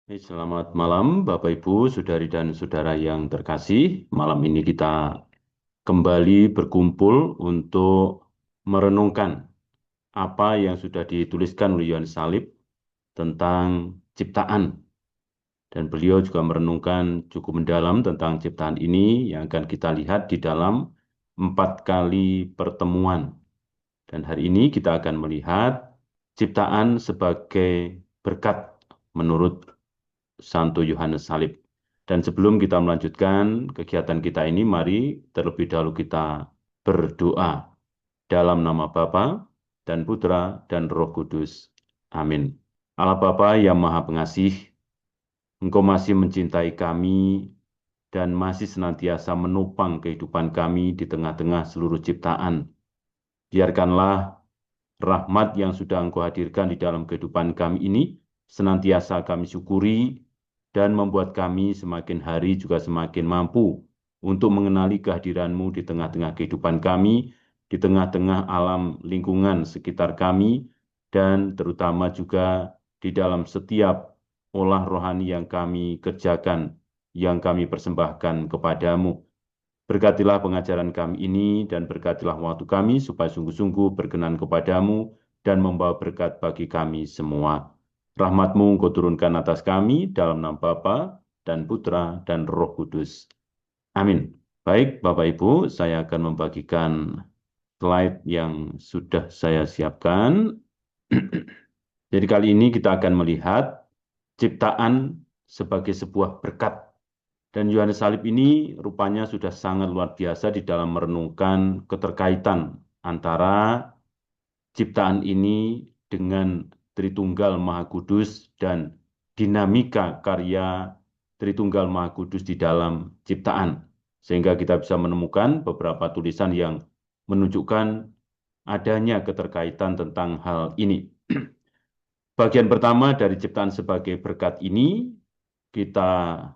Selamat malam, Bapak Ibu, saudari dan saudara yang terkasih. Malam ini kita kembali berkumpul untuk merenungkan apa yang sudah dituliskan oleh Yohanes Salib tentang ciptaan. Dan beliau juga merenungkan cukup mendalam tentang ciptaan ini yang akan kita lihat di dalam 4 kali pertemuan. Dan hari ini kita akan melihat ciptaan sebagai berkat menurut Santo Yohanes Salib. Dan sebelum kita melanjutkan kegiatan kita ini, mari terlebih dahulu kita berdoa dalam nama Bapa dan Putra dan Roh Kudus. Amin. Allah Bapa yang Maha Pengasih, Engkau masih mencintai kami dan masih senantiasa menopang kehidupan kami di tengah-tengah seluruh ciptaan. Biarkanlah rahmat yang sudah Engkau hadirkan di dalam kehidupan kami ini senantiasa kami syukuri dan membuat kami semakin hari juga semakin mampu untuk mengenali kehadiran-Mu di tengah-tengah kehidupan kami, di tengah-tengah alam lingkungan sekitar kami, dan terutama juga di dalam setiap olah rohani yang kami kerjakan, yang kami persembahkan kepadamu. Berkatilah pengajaran kami ini dan berkatilah waktu kami supaya sungguh-sungguh berkenan kepadamu dan membawa berkat bagi kami semua. Rahmat-Mu Engkau turunkan atas kami dalam nama Bapa dan Putra dan Roh Kudus. Amin. Baik, Bapak Ibu, saya akan membagikan slide yang sudah saya siapkan. Jadi kali ini kita akan melihat ciptaan sebagai sebuah berkat. Dan Yohanes Salib ini rupanya sudah sangat luar biasa di dalam merenungkan keterkaitan antara ciptaan ini dengan Tritunggal Maha Kudus dan dinamika karya Tritunggal Maha Kudus di dalam ciptaan. Sehingga kita bisa menemukan beberapa tulisan yang menunjukkan adanya keterkaitan tentang hal ini. Bagian pertama dari ciptaan sebagai berkat ini kita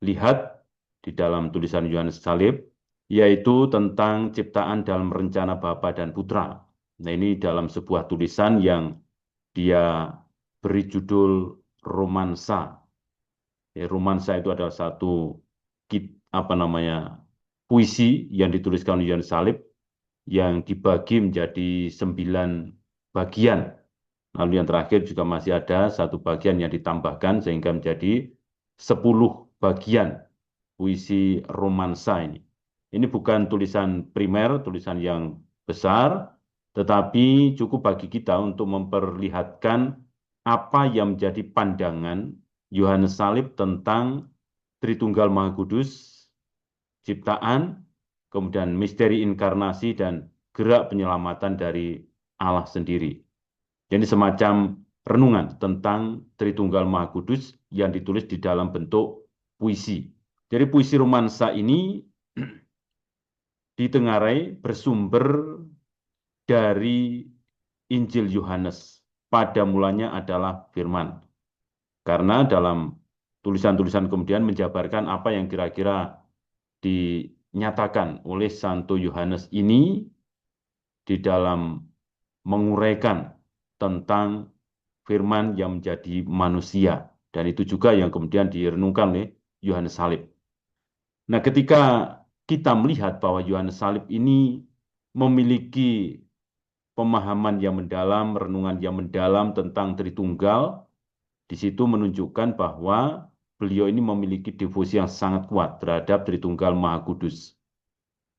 lihat di dalam tulisan Yohanes Salib, yaitu tentang ciptaan dalam rencana Bapa dan Putra. Nah, ini dalam sebuah tulisan yang dia beri judul romansa. Romansa itu adalah satu puisi yang dituliskan Yohanes Salib yang dibagi menjadi 9 bagian. Lalu yang terakhir juga masih ada satu bagian yang ditambahkan sehingga menjadi 10 bagian puisi romansa ini. Ini bukan tulisan primer, tulisan yang besar, tetapi cukup bagi kita untuk memperlihatkan apa yang menjadi pandangan Yohanes Salib tentang Tritunggal Maha Kudus, ciptaan, kemudian misteri inkarnasi dan gerak penyelamatan dari Allah sendiri. Jadi semacam renungan tentang Tritunggal Maha Kudus yang ditulis di dalam bentuk puisi. Jadi puisi romansa ini ditengarai bersumber dari Injil Yohanes. Pada mulanya adalah firman. Karena dalam tulisan-tulisan kemudian menjabarkan apa yang kira-kira dinyatakan oleh Santo Yohanes ini di dalam menguraikan tentang firman yang menjadi manusia. Dan itu juga yang kemudian direnungkan oleh Yohanes Salib. Nah, ketika kita melihat bahwa Yohanes Salib ini memiliki pemahaman yang mendalam, renungan yang mendalam tentang Tritunggal, di situ menunjukkan bahwa beliau ini memiliki devosi yang sangat kuat terhadap Tritunggal Maha Kudus.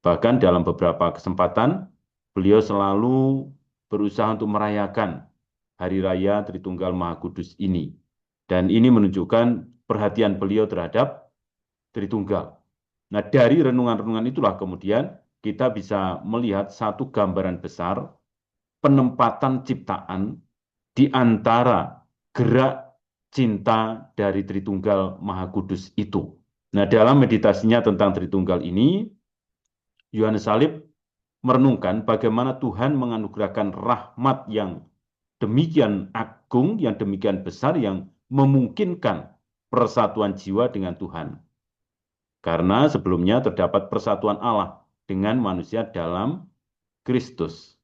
Bahkan dalam beberapa kesempatan, beliau selalu berusaha untuk merayakan Hari Raya Tritunggal Maha Kudus ini. Dan ini menunjukkan perhatian beliau terhadap Tritunggal. Nah, dari renungan-renungan itulah kemudian kita bisa melihat satu gambaran besar penempatan ciptaan di antara gerak cinta dari Tritunggal Maha Kudus itu. Nah, dalam meditasinya tentang Tritunggal ini, Yohanes Salib merenungkan bagaimana Tuhan menganugerahkan rahmat yang demikian agung, yang demikian besar, yang memungkinkan persatuan jiwa dengan Tuhan. Karena sebelumnya terdapat persatuan Allah dengan manusia dalam Kristus.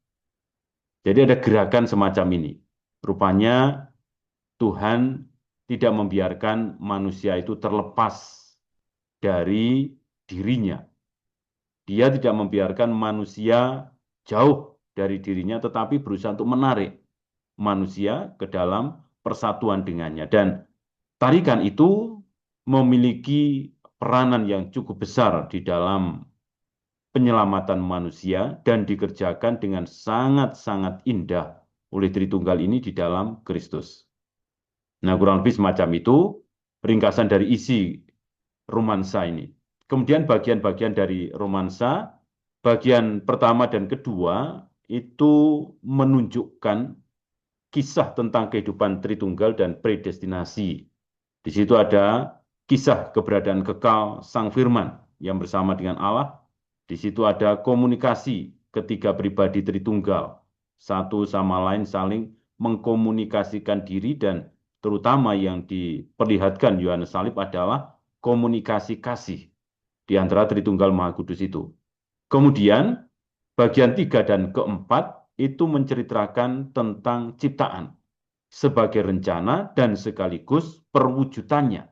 Jadi ada gerakan semacam ini. Rupanya Tuhan tidak membiarkan manusia itu terlepas dari dirinya. Dia tidak membiarkan manusia jauh dari dirinya, tetapi berusaha untuk menarik manusia ke dalam persatuan dengannya. Dan tarikan itu memiliki peranan yang cukup besar di dalam penyelamatan manusia dan dikerjakan dengan sangat-sangat indah oleh Tritunggal ini di dalam Kristus. Nah, kurang lebih semacam itu ringkasan dari isi romansa ini. Kemudian bagian-bagian dari romansa, bagian pertama dan kedua itu menunjukkan kisah tentang kehidupan Tritunggal dan predestinasi. Di situ ada kisah keberadaan kekal Sang Firman yang bersama dengan Allah. Di situ ada komunikasi ketiga pribadi Tritunggal. Satu sama lain saling mengkomunikasikan diri dan terutama yang diperlihatkan Yohanes Salib adalah komunikasi kasih di antara Tritunggal Maha Kudus itu. Kemudian bagian 3 dan keempat itu menceritakan tentang ciptaan sebagai rencana dan sekaligus perwujudannya.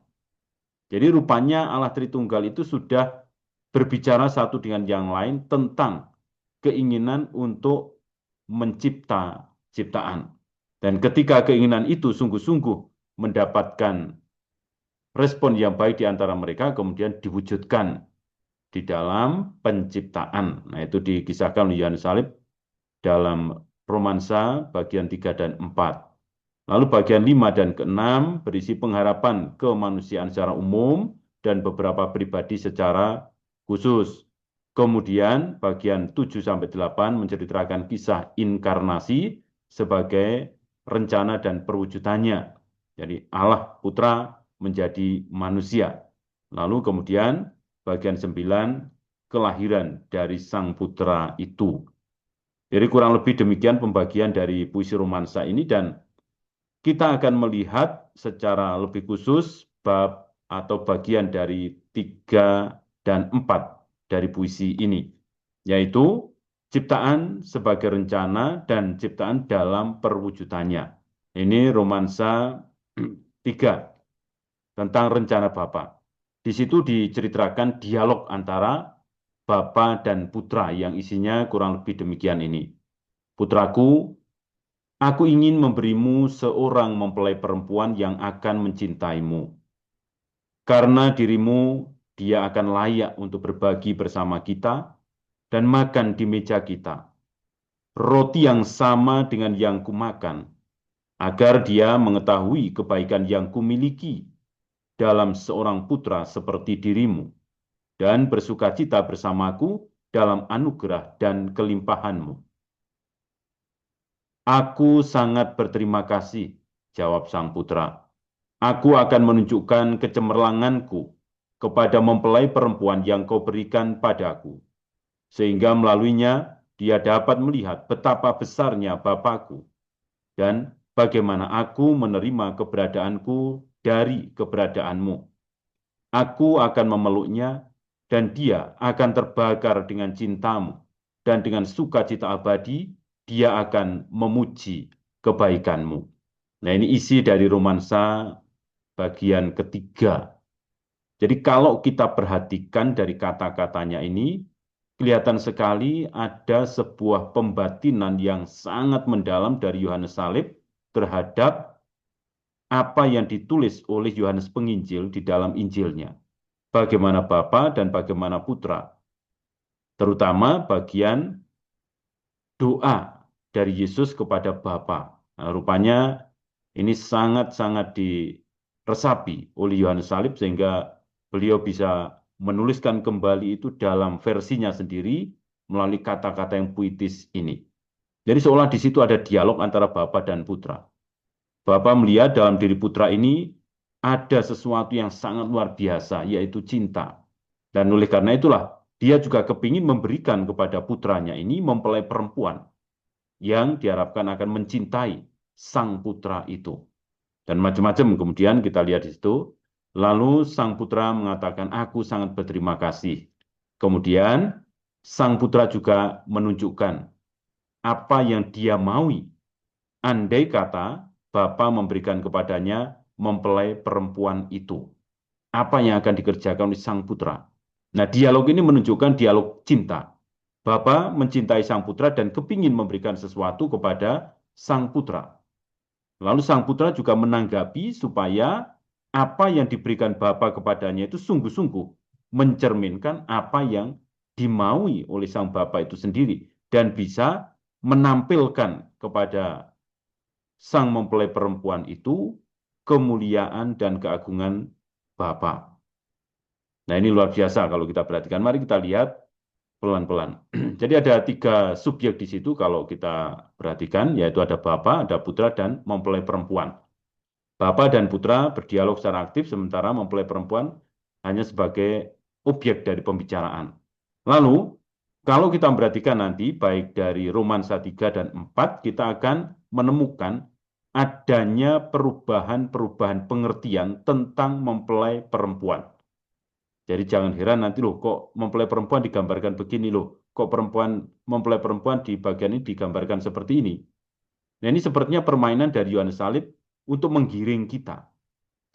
Jadi rupanya Allah Tritunggal itu sudah berbicara satu dengan yang lain tentang keinginan untuk mencipta ciptaan. Dan ketika keinginan itu sungguh-sungguh mendapatkan respon yang baik di antara mereka, kemudian diwujudkan di dalam penciptaan. Nah, itu dikisahkan oleh Yohanes Salib dalam romansa bagian 3 dan 4. Lalu bagian 5 dan ke-6 berisi pengharapan kemanusiaan secara umum dan beberapa pribadi secara khusus. Kemudian bagian 7 sampai 8 menceritakan kisah inkarnasi sebagai rencana dan perwujudannya. Jadi Allah Putra menjadi manusia. Lalu kemudian bagian 9 kelahiran dari Sang Putra itu. Jadi kurang lebih demikian pembagian dari puisi romansa ini dan kita akan melihat secara lebih khusus bab atau bagian dari 3 dan 4 dari puisi ini, yaitu ciptaan sebagai rencana dan ciptaan dalam perwujudannya. Ini romansa 3 tentang rencana Bapa. Di situ diceritakan dialog antara Bapa dan Putra yang isinya kurang lebih demikian ini. Putraku, aku ingin memberimu seorang mempelai perempuan yang akan mencintaimu. Karena dirimu, dia akan layak untuk berbagi bersama kita dan makan di meja kita. Roti yang sama dengan yang kumakan, agar dia mengetahui kebaikan yang kumiliki dalam seorang putra seperti dirimu, dan bersukacita bersamaku dalam anugerah dan kelimpahanmu. Aku sangat berterima kasih, jawab sang putra. Aku akan menunjukkan kecemerlanganku kepada mempelai perempuan yang kau berikan padaku, sehingga melaluinya dia dapat melihat betapa besarnya Bapakku dan bagaimana aku menerima keberadaanku dari keberadaanmu. Aku akan memeluknya dan dia akan terbakar dengan cintamu dan dengan sukacita abadi dia akan memuji kebaikanmu. Nah, ini isi dari romansa bagian ketiga. Jadi kalau kita perhatikan dari kata-katanya ini, kelihatan sekali ada sebuah pembatinan yang sangat mendalam dari Yohanes Salib terhadap apa yang ditulis oleh Yohanes Penginjil di dalam Injilnya. Bagaimana Bapa dan bagaimana Putra. Terutama bagian doa dari Yesus kepada Bapa. Nah, rupanya ini sangat-sangat diresapi oleh Yohanes Salib sehingga beliau bisa menuliskan kembali itu dalam versinya sendiri melalui kata-kata yang puitis ini. Jadi seolah di situ ada dialog antara Bapa dan Putra. Bapa melihat dalam diri Putra ini ada sesuatu yang sangat luar biasa, yaitu cinta. Dan oleh karena itulah, dia juga kepingin memberikan kepada putranya ini mempelai perempuan yang diharapkan akan mencintai sang putra itu. Dan macam-macam kemudian kita lihat di situ. Lalu sang putra mengatakan, aku sangat berterima kasih. Kemudian sang putra juga menunjukkan apa yang dia maui. Andai kata Bapa memberikan kepadanya mempelai perempuan itu. Apa yang akan dikerjakan oleh sang putra? Nah, dialog ini menunjukkan dialog cinta. Bapa mencintai sang putra dan kepingin memberikan sesuatu kepada sang putra. Lalu sang putra juga menanggapi supaya apa yang diberikan Bapa kepadanya itu sungguh-sungguh mencerminkan apa yang dimaui oleh sang Bapa itu sendiri dan bisa menampilkan kepada sang mempelai perempuan itu kemuliaan dan keagungan Bapa. Nah, ini luar biasa kalau kita perhatikan. Mari kita lihat pelan-pelan. Jadi ada 3 subjek di situ kalau kita perhatikan, yaitu ada Bapa, ada Putra, dan mempelai perempuan. Bapa dan Putra berdialog secara aktif, sementara mempelai perempuan hanya sebagai objek dari pembicaraan. Lalu, kalau kita perhatikan nanti, baik dari Romansa 3 dan 4, kita akan menemukan adanya perubahan-perubahan pengertian tentang mempelai perempuan. Jadi jangan heran nanti loh, kok mempelai perempuan digambarkan begini loh, kok mempelai perempuan di bagian ini digambarkan seperti ini. Nah, ini sepertinya permainan dari Yohanes Salib untuk menggiring kita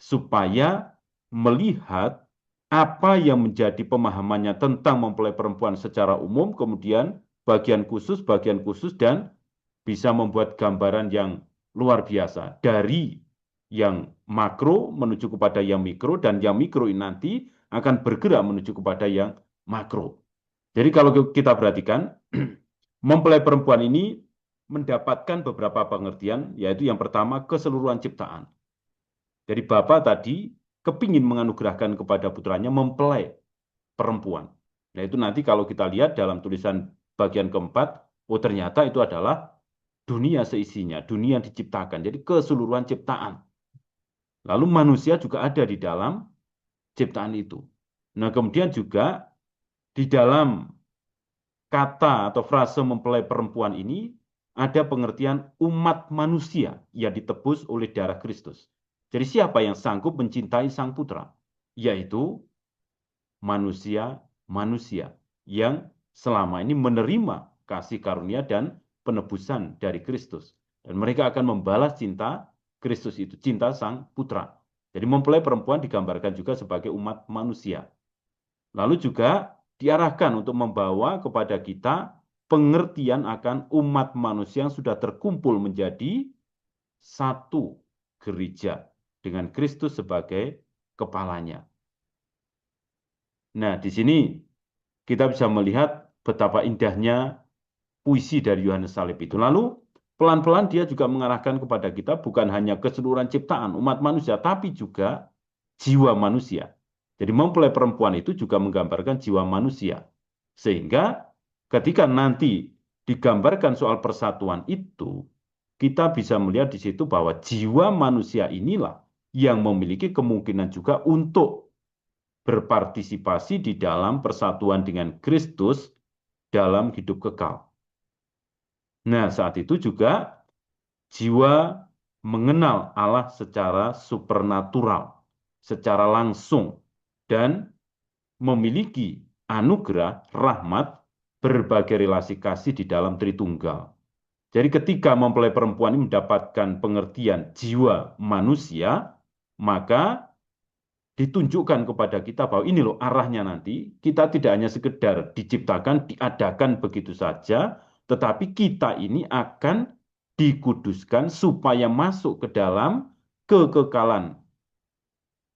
supaya melihat apa yang menjadi pemahamannya tentang mempelai perempuan secara umum, kemudian bagian khusus, dan bisa membuat gambaran yang luar biasa dari yang makro menuju kepada yang mikro, dan yang mikro ini nanti akan bergerak menuju kepada yang makro. Jadi kalau kita perhatikan, mempelai perempuan ini mendapatkan beberapa pengertian, yaitu yang pertama keseluruhan ciptaan. Jadi Bapa tadi kepingin menganugerahkan kepada putranya mempelai perempuan. Nah itu nanti kalau kita lihat dalam tulisan bagian keempat, oh ternyata itu adalah dunia seisinya, dunia yang diciptakan. Jadi keseluruhan ciptaan. Lalu manusia juga ada di dalam ciptaan itu. Nah kemudian juga di dalam kata atau frase mempelai perempuan ini ada pengertian umat manusia yang ditebus oleh darah Kristus. Jadi siapa yang sanggup mencintai sang putra? Yaitu manusia-manusia yang selama ini menerima kasih karunia dan penebusan dari Kristus. Dan mereka akan membalas cinta Kristus itu, cinta sang putra. Jadi mempelai perempuan digambarkan juga sebagai umat manusia. Lalu juga diarahkan untuk membawa kepada kita pengertian akan umat manusia yang sudah terkumpul menjadi satu gereja dengan Kristus sebagai kepalanya. Nah, di sini kita bisa melihat betapa indahnya puisi dari Yohanes Salib itu. Lalu pelan-pelan dia juga mengarahkan kepada kita bukan hanya keseluruhan ciptaan umat manusia, tapi juga jiwa manusia. Jadi mempelai perempuan itu juga menggambarkan jiwa manusia. Sehingga ketika nanti digambarkan soal persatuan itu, kita bisa melihat di situ bahwa jiwa manusia inilah yang memiliki kemungkinan juga untuk berpartisipasi di dalam persatuan dengan Kristus dalam hidup kekal. Nah, saat itu juga jiwa mengenal Allah secara supernatural, secara langsung, dan memiliki anugerah, rahmat, berbagai relasi kasih di dalam Tritunggal. Jadi ketika mempelai perempuan ini mendapatkan pengertian jiwa manusia, maka ditunjukkan kepada kita bahwa ini loh arahnya nanti, kita tidak hanya sekedar diciptakan, diadakan begitu saja, tetapi kita ini akan dikuduskan supaya masuk ke dalam kekekalan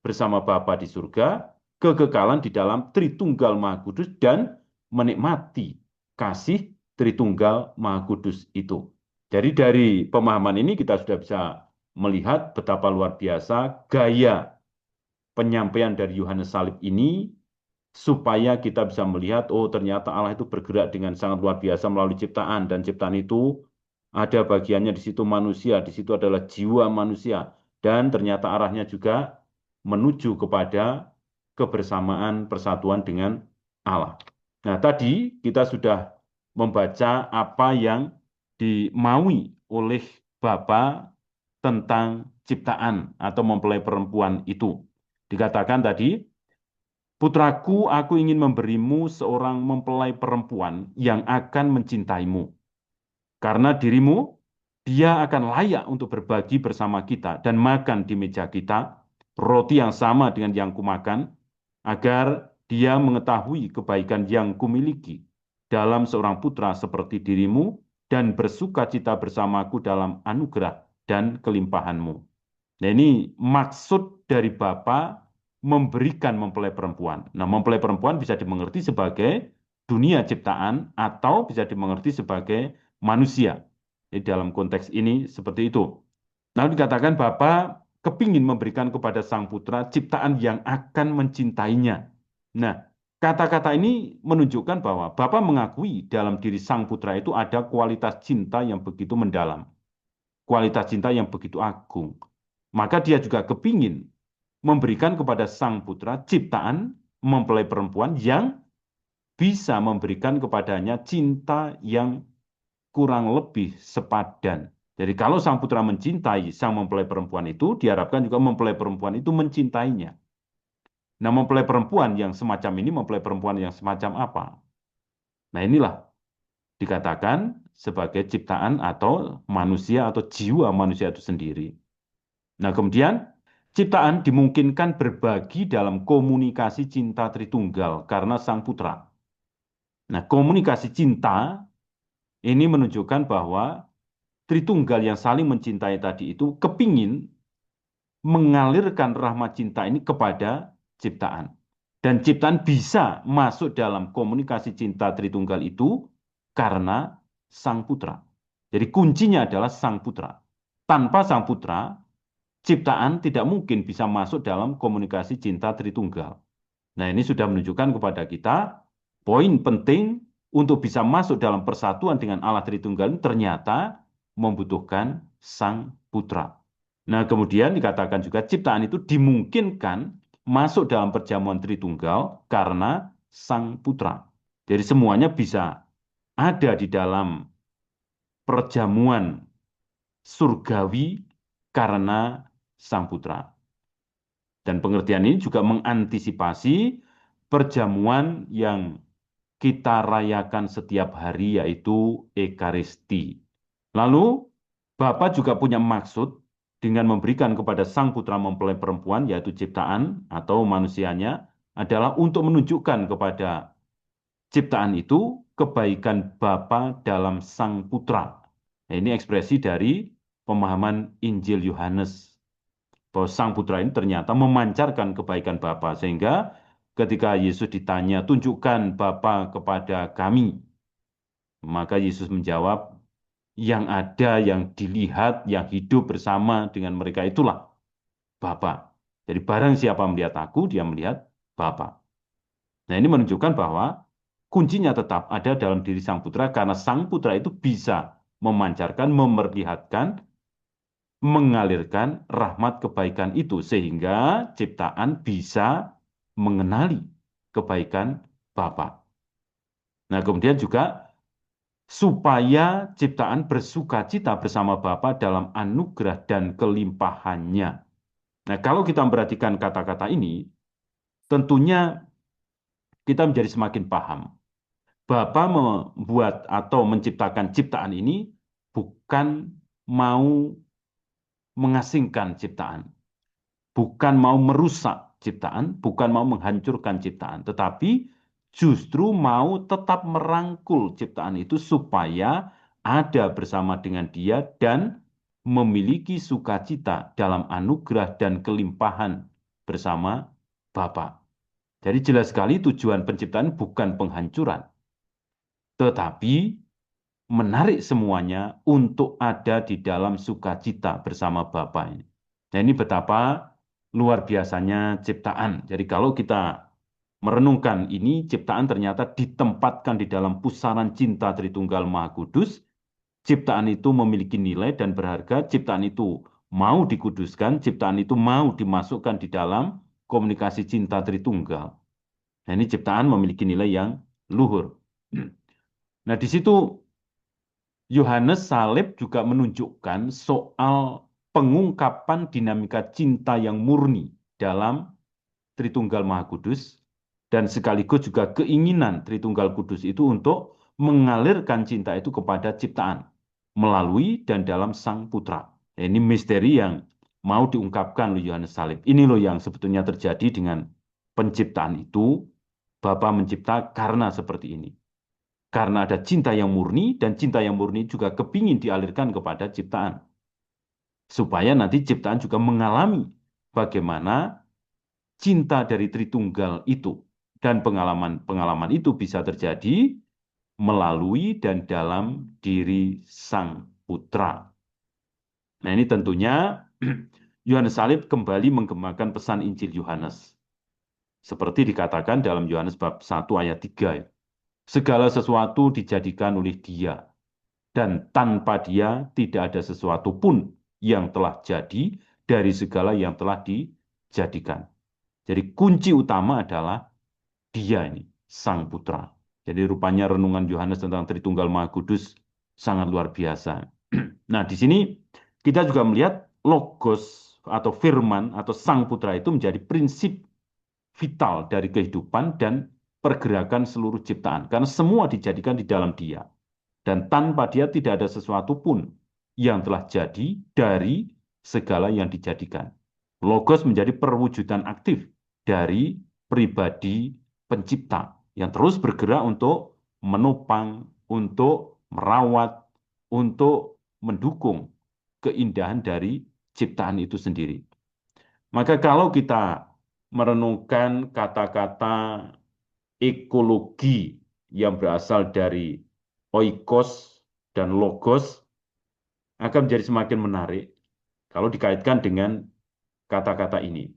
bersama Bapa di surga, kekekalan di dalam Tritunggal Maha Kudus, dan menikmati kasih Tritunggal Maha Kudus itu. Jadi dari pemahaman ini kita sudah bisa melihat betapa luar biasa gaya penyampaian dari Yohanes Salib ini supaya kita bisa melihat, oh ternyata Allah itu bergerak dengan sangat luar biasa melalui ciptaan, dan ciptaan itu ada bagiannya di situ manusia, di situ adalah jiwa manusia, dan ternyata arahnya juga menuju kepada kebersamaan persatuan dengan Allah. Nah, tadi kita sudah membaca apa yang dimaui oleh Bapa tentang ciptaan atau mempelai perempuan itu. Dikatakan tadi, putraku, aku ingin memberimu seorang mempelai perempuan yang akan mencintaimu. Karena dirimu Dia akan layak untuk berbagi bersama kita dan makan di meja kita, roti yang sama dengan yang kumakan, agar dia mengetahui kebaikan yang kumiliki dalam seorang putra seperti dirimu dan bersuka cita bersamaku dalam anugerah dan kelimpahanmu. Nah, ini maksud dari Bapa memberikan mempelai perempuan. Nah, mempelai perempuan bisa dimengerti sebagai dunia ciptaan atau bisa dimengerti sebagai manusia. Jadi dalam konteks ini seperti itu. Lalu dikatakan Bapa kepingin memberikan kepada sang putra ciptaan yang akan mencintainya. Nah, kata-kata ini menunjukkan bahwa Bapa mengakui dalam diri sang putra itu ada kualitas cinta yang begitu mendalam, kualitas cinta yang begitu agung. Maka dia juga kepingin memberikan kepada sang putra ciptaan mempelai perempuan yang bisa memberikan kepadanya cinta yang kurang lebih sepadan. Jadi kalau sang putra mencintai sang mempelai perempuan itu, diharapkan juga mempelai perempuan itu mencintainya. Nah, mempelai perempuan yang semacam ini, mempelai perempuan yang semacam apa? Nah, inilah dikatakan sebagai ciptaan atau manusia atau jiwa manusia itu sendiri. Nah, kemudian ciptaan dimungkinkan berbagi dalam komunikasi cinta Tritunggal karena sang putra. Nah, komunikasi cinta ini menunjukkan bahwa Tritunggal yang saling mencintai tadi itu kepingin mengalirkan rahmat cinta ini kepada ciptaan. Dan ciptaan bisa masuk dalam komunikasi cinta Tritunggal itu karena sang putra. Jadi kuncinya adalah sang putra. Tanpa sang putra, ciptaan tidak mungkin bisa masuk dalam komunikasi cinta Tritunggal. Nah, ini sudah menunjukkan kepada kita poin penting untuk bisa masuk dalam persatuan dengan Allah Tritunggal ternyata membutuhkan sang putra. Nah, kemudian dikatakan juga ciptaan itu dimungkinkan masuk dalam perjamuan Tritunggal karena sang putra. Jadi semuanya bisa ada di dalam perjamuan surgawi karena sang putra. Dan pengertian ini juga mengantisipasi perjamuan yang kita rayakan setiap hari, yaitu Ekaristi. Lalu, Bapa juga punya maksud dengan memberikan kepada sang putra mempelai perempuan, yaitu ciptaan atau manusianya, adalah untuk menunjukkan kepada ciptaan itu kebaikan Bapa dalam sang putra. Nah, ini ekspresi dari pemahaman Injil Yohanes bahwa sang putra ini ternyata memancarkan kebaikan Bapa sehingga ketika Yesus ditanya, "Tunjukkan Bapa kepada kami." Maka Yesus menjawab, "Yang ada, yang dilihat, yang hidup bersama dengan mereka itulah Bapa. Jadi barang siapa melihat aku, dia melihat Bapa." Nah, ini menunjukkan bahwa kuncinya tetap ada dalam diri sang putra karena sang putra itu bisa memancarkan, memperlihatkan, mengalirkan rahmat kebaikan itu sehingga ciptaan bisa mengenali kebaikan Bapa. Nah, kemudian juga supaya ciptaan bersuka cita bersama Bapa dalam anugerah dan kelimpahannya. Nah, kalau kita memperhatikan kata-kata ini, tentunya kita menjadi semakin paham. Bapa membuat atau menciptakan ciptaan ini bukan mau mengasingkan ciptaan, bukan mau merusak ciptaan, bukan mau menghancurkan ciptaan, tetapi justru mau tetap merangkul ciptaan itu supaya ada bersama dengan dia dan memiliki sukacita dalam anugerah dan kelimpahan bersama Bapa. Jadi jelas sekali tujuan penciptaan bukan penghancuran, tetapi menarik semuanya untuk ada di dalam sukacita bersama Bapa ini. Nah, ini betapa luar biasanya ciptaan. Jadi kalau kita merenungkan ini, ciptaan ternyata ditempatkan di dalam pusaran cinta Tritunggal Maha Kudus. Ciptaan itu memiliki nilai dan berharga, ciptaan itu mau dikuduskan, ciptaan itu mau dimasukkan di dalam komunikasi cinta Tritunggal. Nah, ini ciptaan memiliki nilai yang luhur. Nah, di situ Yohanes Salib juga menunjukkan soal pengungkapan dinamika cinta yang murni dalam Tritunggal Maha Kudus dan sekaligus juga keinginan Tritunggal Kudus itu untuk mengalirkan cinta itu kepada ciptaan. melalui dan dalam Sang Putra. Ini misteri yang mau diungkapkan oleh Yohanes Salib. Ini loh yang sebetulnya terjadi dengan penciptaan itu. Bapa mencipta karena seperti ini. Karena ada cinta yang murni, dan cinta yang murni juga kepingin dialirkan kepada ciptaan. Supaya nanti ciptaan juga mengalami bagaimana cinta dari Tritunggal itu. Dan pengalaman-pengalaman itu bisa terjadi melalui dan dalam diri Sang Putra. Nah, ini tentunya Yohanes Salib kembali menggemakan pesan Injil Yohanes. Seperti dikatakan dalam Yohanes bab 1 ayat 3. Ya. Segala sesuatu dijadikan oleh Dia, dan tanpa Dia tidak ada sesuatu pun yang telah jadi dari segala yang telah dijadikan. Jadi kunci utama adalah Dia ini, Sang Putra. Jadi rupanya renungan Yohanes tentang Tritunggal Maha Kudus sangat luar biasa. Nah, di sini kita juga melihat logos atau firman atau Sang Putra itu menjadi prinsip vital dari kehidupan dan pergerakan seluruh ciptaan. Karena semua dijadikan di dalam Dia. Dan tanpa Dia tidak ada sesuatu pun yang telah jadi dari segala yang dijadikan. Logos menjadi perwujudan aktif dari pribadi pencipta yang terus bergerak untuk menopang, untuk merawat, untuk mendukung keindahan dari ciptaan itu sendiri. Maka kalau kita merenungkan kata-kata ekologi yang berasal dari oikos dan logos akan menjadi semakin menarik kalau dikaitkan dengan kata-kata ini.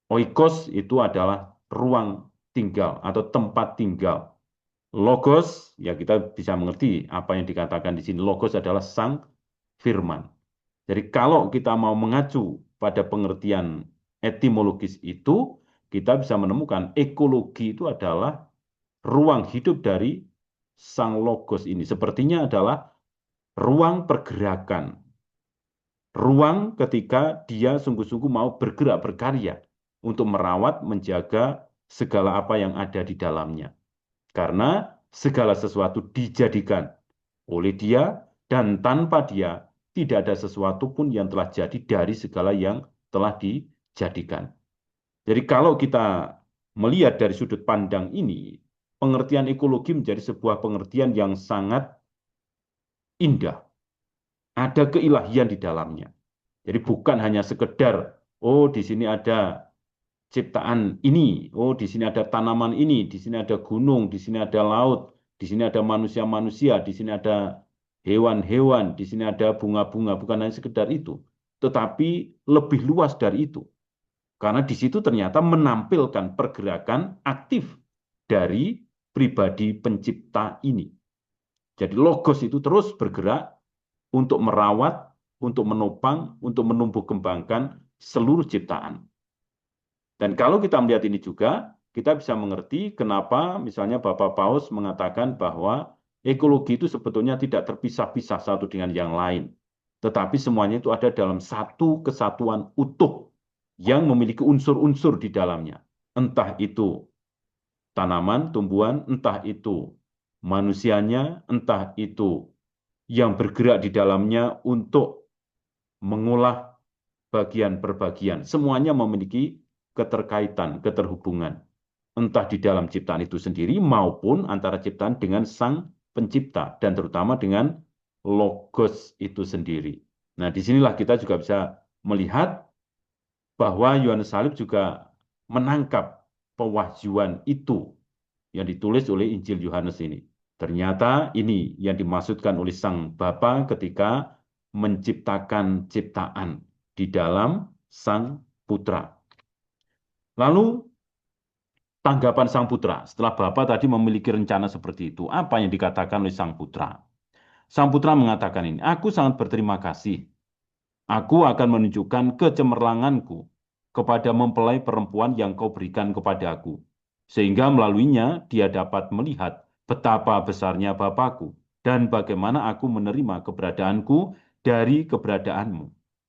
Oikos itu adalah ruang tinggal atau tempat tinggal. Logos, ya kita bisa mengerti apa yang dikatakan di sini. Logos adalah sang firman. Jadi kalau kita mau mengacu pada pengertian etimologis itu, kita bisa menemukan ekologi itu adalah ruang hidup dari sang logos ini. Sepertinya adalah ruang pergerakan, ruang ketika dia sungguh-sungguh mau bergerak, berkarya untuk merawat, menjaga segala apa yang ada di dalamnya. Karena segala sesuatu dijadikan oleh Dia, dan tanpa Dia tidak ada sesuatu pun yang telah jadi dari segala yang telah dijadikan. Jadi kalau kita melihat dari sudut pandang ini, pengertian ekologi menjadi sebuah pengertian yang sangat indah. Ada keilahian di dalamnya. Jadi bukan hanya sekedar, oh di sini ada ciptaan ini, oh di sini ada tanaman ini, di sini ada gunung, di sini ada laut, di sini ada manusia-manusia, di sini ada hewan-hewan, di sini ada bunga-bunga, bukan hanya sekedar itu, tetapi lebih luas dari itu. Karena di situ ternyata menampilkan pergerakan aktif dari pribadi pencipta ini. Jadi logos itu terus bergerak untuk merawat, untuk menopang, untuk menumbuh kembangkan seluruh ciptaan. Dan kalau kita melihat ini juga, kita bisa mengerti kenapa misalnya Bapak Paus mengatakan bahwa ekologi itu sebetulnya tidak terpisah-pisah satu dengan yang lain. Tetapi semuanya itu ada dalam satu kesatuan utuh yang memiliki unsur-unsur di dalamnya. Entah itu tanaman, tumbuhan, entah itu manusianya, entah itu yang bergerak di dalamnya untuk mengolah bagian per bagian. Semuanya memiliki keterkaitan, keterhubungan. Entah di dalam ciptaan itu sendiri maupun antara ciptaan dengan sang pencipta dan terutama dengan logos itu sendiri. Nah, disinilah kita juga bisa melihat bahwa Yohanes Salib juga menangkap pewahyuan itu yang ditulis oleh Injil Yohanes ini. Ternyata ini yang dimaksudkan oleh Sang Bapa ketika menciptakan ciptaan di dalam Sang Putra. Lalu tanggapan Sang Putra setelah Bapa tadi memiliki rencana seperti itu, apa yang dikatakan oleh Sang Putra? Sang Putra mengatakan ini, aku sangat berterima kasih. Aku akan menunjukkan kecemerlanganku kepada mempelai perempuan yang kau berikan kepada aku, sehingga melaluinya dia dapat melihat betapa besarnya Bapakku dan bagaimana aku menerima keberadaanku dari keberadaanmu.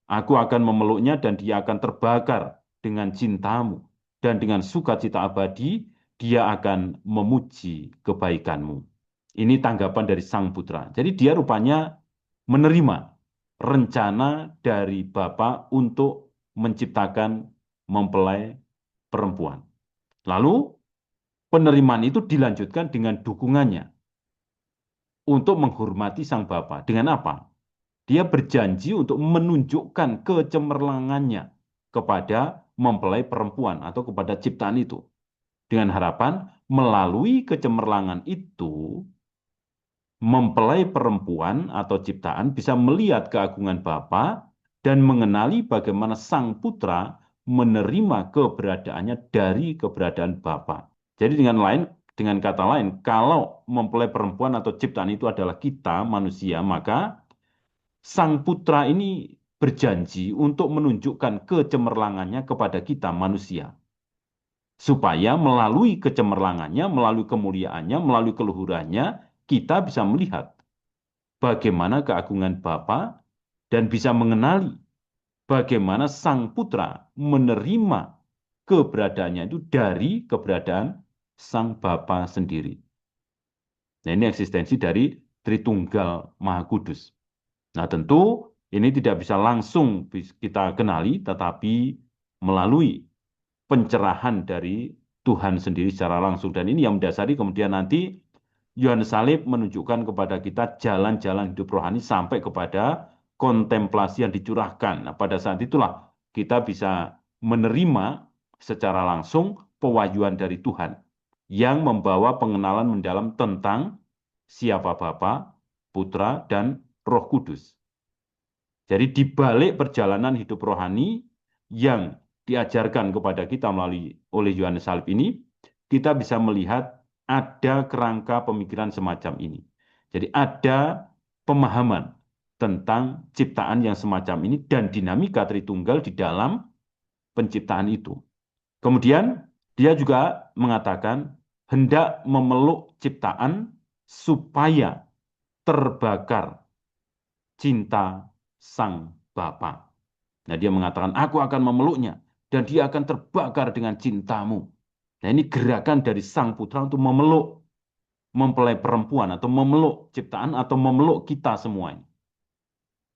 Aku akan memeluknya dan dia akan terbakar dengan cintamu, dan dengan sukacita abadi dia akan memuji kebaikanmu. Ini tanggapan dari sang putra. Jadi dia rupanya menerima rencana dari Bapa untuk menciptakan mempelai perempuan. Lalu penerimaan itu dilanjutkan dengan dukungannya untuk menghormati sang Bapa. Dengan apa? Dia berjanji untuk menunjukkan kecemerlangannya kepada mempelai perempuan atau kepada ciptaan itu. Dengan harapan melalui kecemerlangan itu, mempelai perempuan atau ciptaan bisa melihat keagungan Bapa dan mengenali bagaimana sang putra menerima keberadaannya dari keberadaan Bapa. Jadi dengan kata lain, kalau mempelai perempuan atau ciptaan itu adalah kita manusia, maka sang putra ini berjanji untuk menunjukkan kecemerlangannya kepada kita manusia. Supaya melalui kecemerlangannya, melalui kemuliaannya, melalui keluhurannya, kita bisa melihat bagaimana keagungan Bapa dan bisa mengenali bagaimana sang putra menerima keberadaannya itu dari keberadaan sang Bapa sendiri. Nah, ini eksistensi dari Tritunggal Maha Kudus. Nah, tentu ini tidak bisa langsung kita kenali, tetapi melalui pencerahan dari Tuhan sendiri secara langsung. Dan ini yang mendasari kemudian nanti Yohanes Salib menunjukkan kepada kita jalan-jalan hidup rohani sampai kepada kontemplasi yang dicurahkan. Nah, pada saat itulah kita bisa menerima secara langsung pewahyuan dari Tuhan yang membawa pengenalan mendalam tentang siapa Bapa, Putra, dan Roh Kudus. Jadi di balik perjalanan hidup rohani yang diajarkan kepada kita melalui oleh Yohanes Salib ini, kita bisa melihat ada kerangka pemikiran semacam ini. Jadi ada pemahaman tentang ciptaan yang semacam ini dan dinamika Tritunggal di dalam penciptaan itu. Kemudian dia juga mengatakan hendak memeluk ciptaan supaya terbakar cinta sang Bapa. Nah, dia mengatakan, aku akan memeluknya, dan dia akan terbakar dengan cintamu. Nah, ini gerakan dari sang putra untuk memeluk mempelai perempuan, atau memeluk ciptaan, atau memeluk kita semuanya.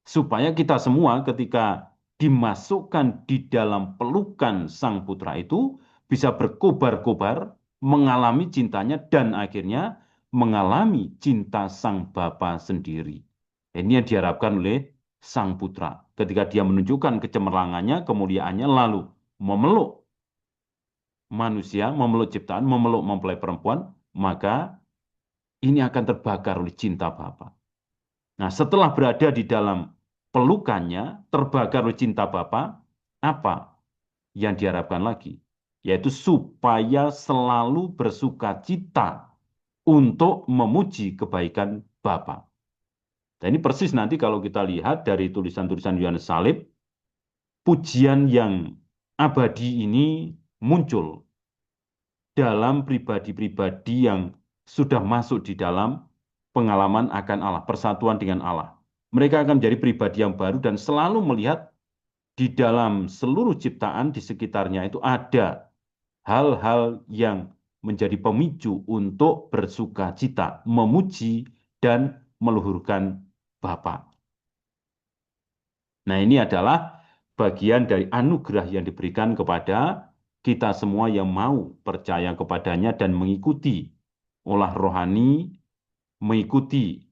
Supaya kita semua ketika dimasukkan di dalam pelukan sang putra itu, bisa berkobar-kobar, mengalami cintanya, dan akhirnya mengalami cinta sang Bapa sendiri. Ini yang diharapkan oleh sang putra. Ketika dia menunjukkan kecemerlangannya, kemuliaannya, lalu memeluk manusia, memeluk ciptaan, memeluk mempelai perempuan, maka ini akan terbakar oleh cinta Bapa. Nah, setelah berada di dalam pelukannya, terbakar oleh cinta Bapa, apa yang diharapkan lagi? Yaitu supaya selalu bersuka cita untuk memuji kebaikan Bapa. Dan ini persis nanti kalau kita lihat dari tulisan-tulisan Yohanes Salib, pujian yang abadi ini muncul dalam pribadi-pribadi yang sudah masuk di dalam pengalaman akan Allah, persatuan dengan Allah. Mereka akan menjadi pribadi yang baru dan selalu melihat di dalam seluruh ciptaan di sekitarnya itu ada hal-hal yang menjadi pemicu untuk bersuka cita, memuji, dan meluhurkan Bapa. Nah, ini adalah bagian dari anugerah yang diberikan kepada kita semua yang mau percaya kepadanya dan mengikuti olah rohani, mengikuti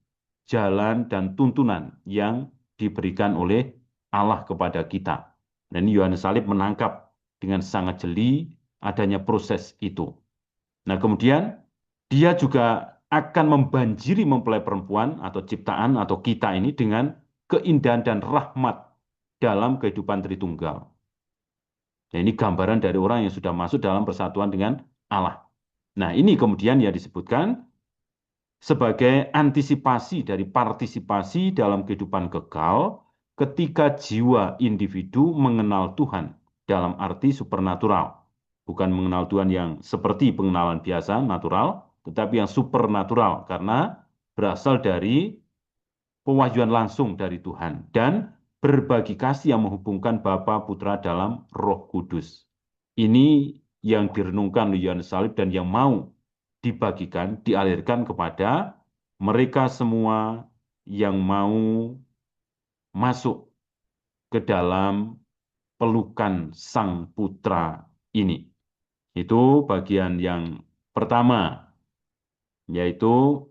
jalan dan tuntunan yang diberikan oleh Allah kepada kita. Dan Yohanes Salib menangkap dengan sangat jeli adanya proses itu. Nah, kemudian dia juga akan membanjiri mempelai perempuan atau ciptaan atau kita ini dengan keindahan dan rahmat dalam kehidupan Tritunggal. Nah, ini gambaran dari orang yang sudah masuk dalam persatuan dengan Allah. Nah, ini kemudian ya disebutkan sebagai antisipasi dari partisipasi dalam kehidupan kekal ketika jiwa individu mengenal Tuhan dalam arti supernatural. Bukan mengenal Tuhan yang seperti pengenalan biasa, natural, tetapi yang supernatural karena berasal dari pewahyuan langsung dari Tuhan dan berbagi kasih yang menghubungkan Bapa, Putra dalam Roh Kudus. Ini yang direnungkan oleh Yohanes Salib dan yang mau dibagikan, dialirkan kepada mereka semua yang mau masuk ke dalam pelukan Sang Putra ini. Itu bagian yang pertama, yaitu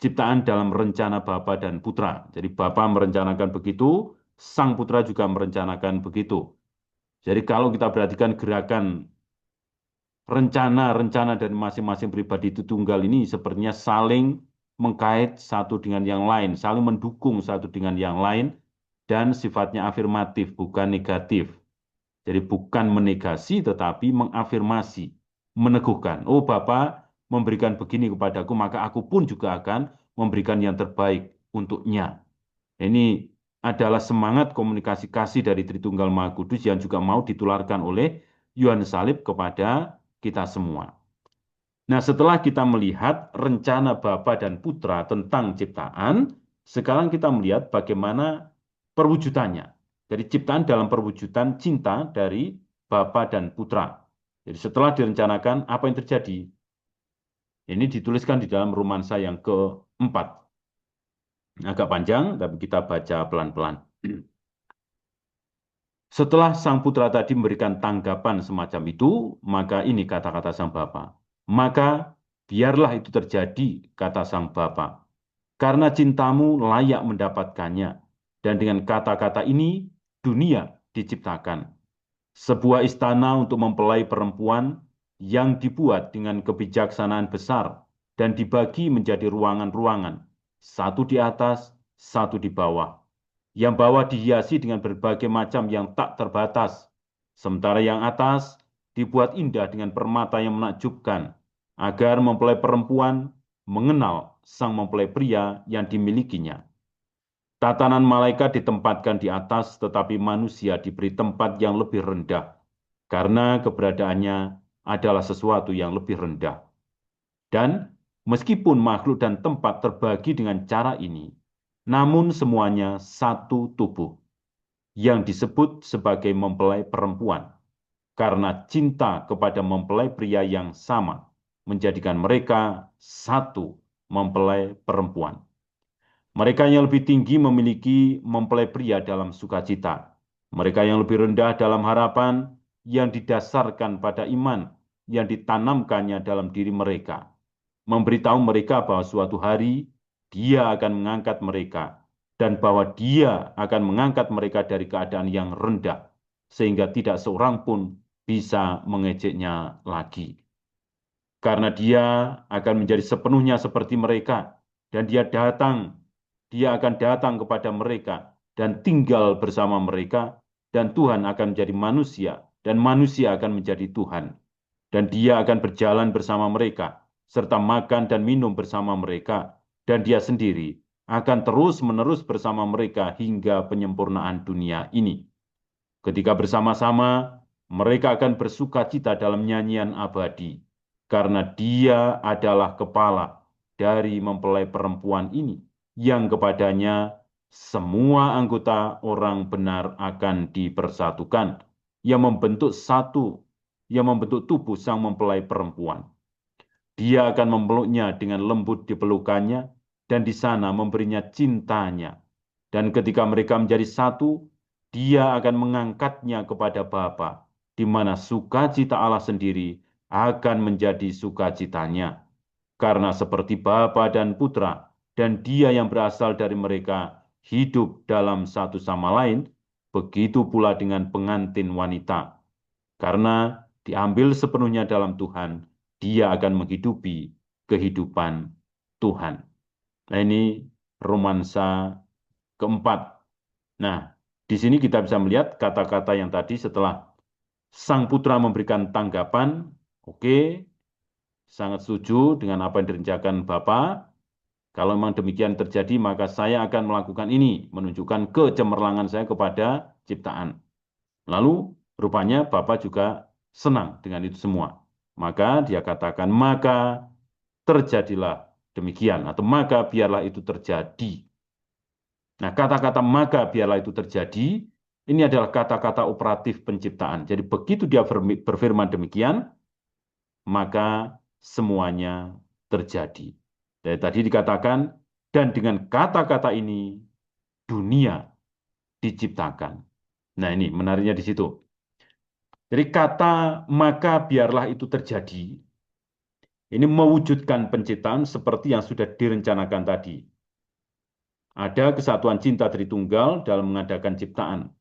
ciptaan dalam rencana Bapa dan Putra. Jadi Bapa merencanakan begitu, Sang Putra juga merencanakan begitu. Jadi kalau kita perhatikan gerakan rencana-rencana dari masing-masing pribadi itu tunggal ini sepertinya saling mengkait satu dengan yang lain, saling mendukung satu dengan yang lain, dan sifatnya afirmatif, bukan negatif. Jadi bukan menegasi, tetapi mengafirmasi, meneguhkan. Oh, Bapak memberikan begini kepadaku, maka aku pun juga akan memberikan yang terbaik untuknya. Ini adalah semangat komunikasi kasih dari Tritunggal Maha Kudus yang juga mau ditularkan oleh Yohanes Salib kepada kita semua. Nah, setelah kita melihat rencana Bapa dan Putra tentang ciptaan, sekarang kita melihat bagaimana perwujudannya. Jadi ciptaan dalam perwujudan cinta dari Bapa dan Putra. Jadi setelah direncanakan, apa yang terjadi? Ini dituliskan di dalam romansa yang keempat. Agak panjang, tapi kita baca pelan-pelan. Setelah sang putra tadi memberikan tanggapan semacam itu, maka ini kata-kata sang bapa. Maka biarlah itu terjadi, kata sang bapa. Karena cintamu layak mendapatkannya. Dan dengan kata-kata ini, dunia diciptakan. Sebuah istana untuk mempelai perempuan yang dibuat dengan kebijaksanaan besar dan dibagi menjadi ruangan-ruangan, satu di atas, satu di bawah. Yang bawah dihiasi dengan berbagai macam yang tak terbatas, sementara yang atas dibuat indah dengan permata yang menakjubkan, agar mempelai perempuan mengenal sang mempelai pria yang dimilikinya. Tatanan malaikat ditempatkan di atas, tetapi manusia diberi tempat yang lebih rendah, karena keberadaannya adalah sesuatu yang lebih rendah. Dan meskipun makhluk dan tempat terbagi dengan cara ini, namun semuanya satu tubuh, yang disebut sebagai mempelai perempuan, karena cinta kepada mempelai pria yang sama, menjadikan mereka satu mempelai perempuan. Mereka yang lebih tinggi memiliki mempelai pria dalam sukacita. Mereka yang lebih rendah dalam harapan yang didasarkan pada iman yang ditanamkannya dalam diri mereka. Memberitahu mereka bahwa suatu hari dia akan mengangkat mereka dan bahwa dia akan mengangkat mereka dari keadaan yang rendah sehingga tidak seorang pun bisa mengejeknya lagi. Karena dia akan menjadi sepenuhnya seperti mereka dan dia akan datang kepada mereka dan tinggal bersama mereka, dan Tuhan akan menjadi manusia, dan manusia akan menjadi Tuhan. Dan dia akan berjalan bersama mereka, serta makan dan minum bersama mereka, dan dia sendiri akan terus-menerus bersama mereka hingga penyempurnaan dunia ini. Ketika bersama-sama, mereka akan bersuka cita dalam nyanyian abadi, karena dia adalah kepala dari mempelai perempuan ini, yang kepadanya semua anggota orang benar akan dipersatukan, yang membentuk tubuh sang mempelai perempuan. Dia akan memeluknya dengan lembut di pelukannya, dan di sana memberinya cintanya. Dan ketika mereka menjadi satu, dia akan mengangkatnya kepada Bapa, di mana sukacita Allah sendiri akan menjadi sukacitanya. Karena seperti Bapa dan Putra, dan dia yang berasal dari mereka hidup dalam satu sama lain, begitu pula dengan pengantin wanita. Karena diambil sepenuhnya dalam Tuhan, dia akan menghidupi kehidupan Tuhan. Nah, ini romansa keempat. Nah, di sini kita bisa melihat kata-kata yang tadi setelah sang putra memberikan tanggapan, oke, sangat setuju dengan apa yang direncanakan Bapak. Kalau memang demikian terjadi, maka saya akan melakukan ini, menunjukkan kecemerlangan saya kepada ciptaan. Lalu rupanya Bapak juga senang dengan itu semua. Maka dia katakan, maka terjadilah demikian, atau maka biarlah itu terjadi. Nah, kata-kata maka biarlah itu terjadi, ini adalah kata-kata operatif penciptaan. Jadi begitu dia berfirman demikian, maka semuanya terjadi. Dari tadi dikatakan, dan dengan kata-kata ini dunia diciptakan. Nah ini menariknya di situ. Jadi kata maka biarlah itu terjadi. Ini mewujudkan penciptaan seperti yang sudah direncanakan tadi. Ada kesatuan cinta Tritunggal dalam mengadakan ciptaan.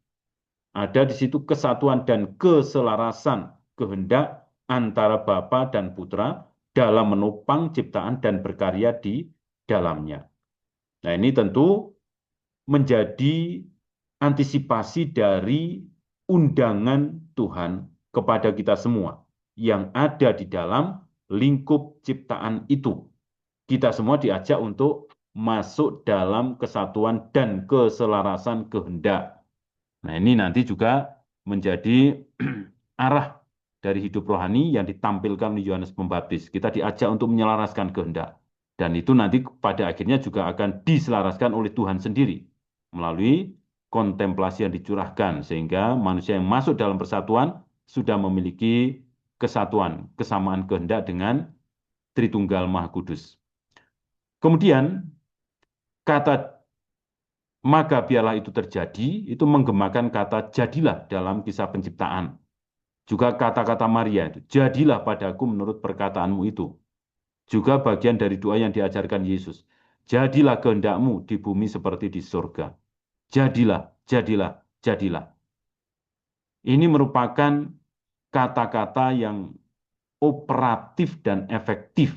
Ada di situ kesatuan dan keselarasan kehendak antara Bapa dan Putra dalam menopang ciptaan dan berkarya di dalamnya. Nah, ini tentu menjadi antisipasi dari undangan Tuhan kepada kita semua yang ada di dalam lingkup ciptaan itu. Kita semua diajak untuk masuk dalam kesatuan dan keselarasan kehendak. Nah, ini nanti juga menjadi arah dari hidup rohani yang ditampilkan oleh Yohanes Pembaptis. Kita diajak untuk menyelaraskan kehendak. Dan itu nanti pada akhirnya juga akan diselaraskan oleh Tuhan sendiri melalui kontemplasi yang dicurahkan sehingga manusia yang masuk dalam persatuan sudah memiliki kesatuan, kesamaan kehendak dengan Tritunggal Maha Kudus. Kemudian kata maka biarlah itu terjadi, itu menggemakan kata jadilah dalam kisah penciptaan. Juga kata-kata Maria itu, jadilah padaku menurut perkataanmu itu. Juga bagian dari doa yang diajarkan Yesus. Jadilah kehendakmu di bumi seperti di surga. Jadilah, jadilah, jadilah. Ini merupakan kata-kata yang operatif dan efektif.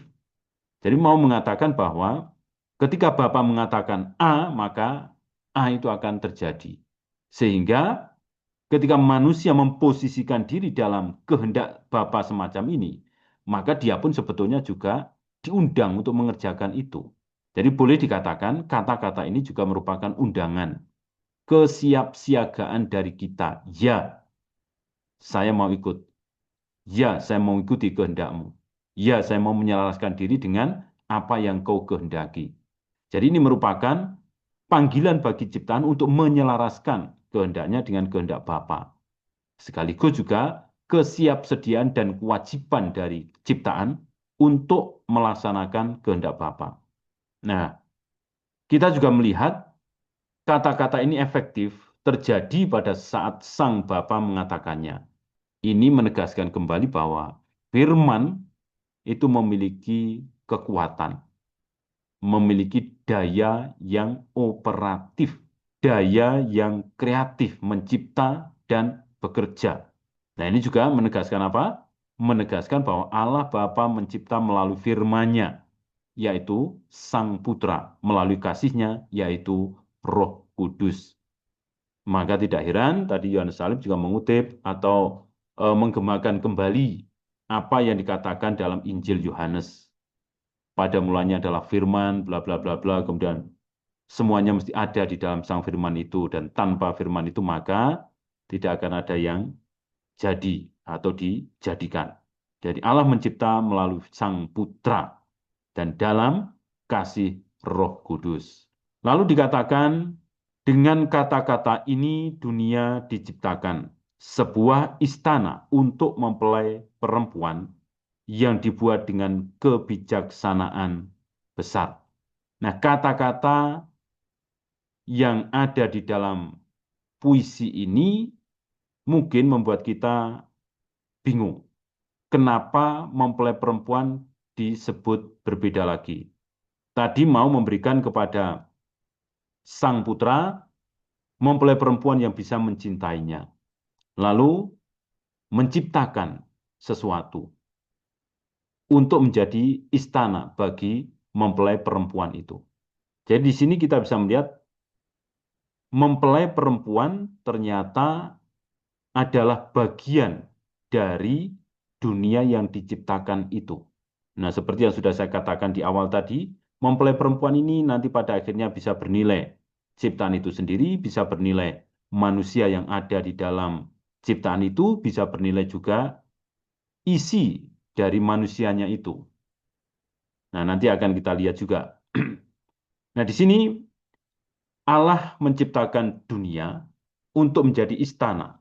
Jadi mau mengatakan bahwa ketika Bapa mengatakan A, maka A itu akan terjadi. Sehingga ketika manusia memposisikan diri dalam kehendak Bapa semacam ini, maka dia pun sebetulnya juga diundang untuk mengerjakan itu. Jadi boleh dikatakan kata-kata ini juga merupakan undangan, kesiapsiagaan dari kita. Ya, saya mau ikut. Ya, saya mau ikuti kehendakmu. Ya, saya mau menyelaraskan diri dengan apa yang kau kehendaki. Jadi ini merupakan panggilan bagi ciptaan untuk menyelaraskan kehendaknya dengan kehendak Bapa. Sekaligus juga kesiapsediaan dan kewajiban dari ciptaan untuk melaksanakan kehendak Bapa. Nah, kita juga melihat kata-kata ini efektif terjadi pada saat Sang Bapa mengatakannya. Ini menegaskan kembali bahwa firman itu memiliki kekuatan, memiliki daya yang operatif, daya yang kreatif, mencipta dan bekerja. Nah, ini juga menegaskan apa? Menegaskan bahwa Allah Bapa mencipta melalui firman-Nya, yaitu Sang Putra, melalui kasih-Nya, yaitu Roh Kudus. Maka tidak heran tadi Yohanes Salib juga mengutip atau menggemakan kembali apa yang dikatakan dalam Injil Yohanes. Pada mulanya adalah firman, bla bla bla bla, kemudian semuanya mesti ada di dalam sang firman itu dan tanpa firman itu maka tidak akan ada yang jadi atau dijadikan. Jadi Allah mencipta melalui Sang Putra dan dalam kasih Roh Kudus. Lalu dikatakan dengan kata-kata ini dunia diciptakan, sebuah istana untuk mempelai perempuan yang dibuat dengan kebijaksanaan besar. Nah, kata-kata yang ada di dalam puisi ini mungkin membuat kita bingung. Kenapa mempelai perempuan disebut berbeda lagi? Tadi mau memberikan kepada sang putra mempelai perempuan yang bisa mencintainya. Lalu menciptakan sesuatu untuk menjadi istana bagi mempelai perempuan itu. Jadi di sini kita bisa melihat mempelai perempuan ternyata adalah bagian dari dunia yang diciptakan itu. Nah, seperti yang sudah saya katakan di awal tadi, mempelai perempuan ini nanti pada akhirnya bisa bernilai. Ciptaan itu sendiri bisa bernilai. Manusia yang ada di dalam ciptaan itu bisa bernilai juga isi dari manusianya itu. Nah, nanti akan kita lihat juga. Nah, di sini Allah menciptakan dunia untuk menjadi istana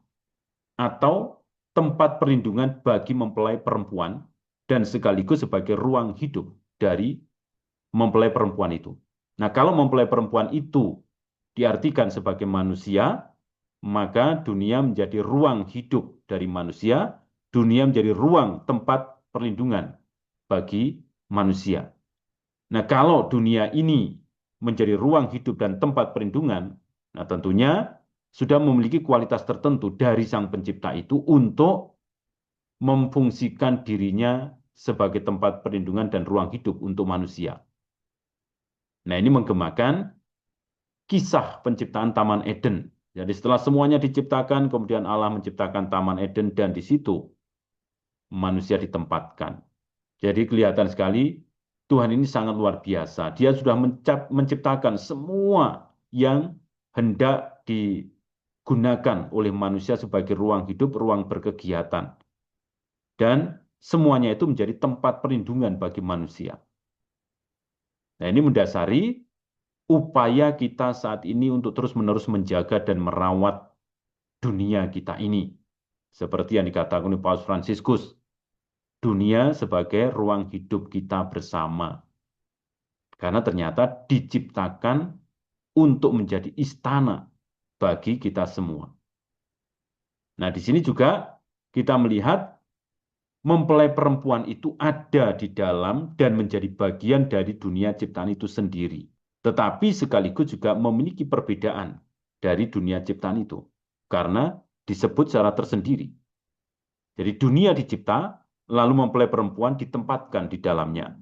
atau tempat perlindungan bagi mempelai perempuan dan sekaligus sebagai ruang hidup dari mempelai perempuan itu. Nah, kalau mempelai perempuan itu diartikan sebagai manusia, maka dunia menjadi ruang hidup dari manusia, dunia menjadi ruang tempat perlindungan bagi manusia. Nah, kalau dunia ini menjadi ruang hidup dan tempat perlindungan, nah tentunya sudah memiliki kualitas tertentu dari Sang Pencipta itu untuk memfungsikan dirinya sebagai tempat perlindungan dan ruang hidup untuk manusia. Nah, ini menggemakan kisah penciptaan Taman Eden. Jadi setelah semuanya diciptakan, kemudian Allah menciptakan Taman Eden dan di situ manusia ditempatkan. Jadi kelihatan sekali Tuhan ini sangat luar biasa. Dia sudah menciptakan semua yang hendak digunakan oleh manusia sebagai ruang hidup, ruang berkegiatan. Dan semuanya itu menjadi tempat perlindungan bagi manusia. Nah, ini mendasari upaya kita saat ini untuk terus-menerus menjaga dan merawat dunia kita ini. Seperti yang dikatakan oleh Paus Fransiskus, dunia sebagai ruang hidup kita bersama. Karena ternyata diciptakan untuk menjadi istana bagi kita semua. Nah, di sini juga kita melihat mempelai perempuan itu ada di dalam dan menjadi bagian dari dunia ciptaan itu sendiri. Tetapi sekaligus juga memiliki perbedaan dari dunia ciptaan itu. Karena disebut secara tersendiri. Jadi dunia dicipta, lalu mempelai perempuan ditempatkan di dalamnya.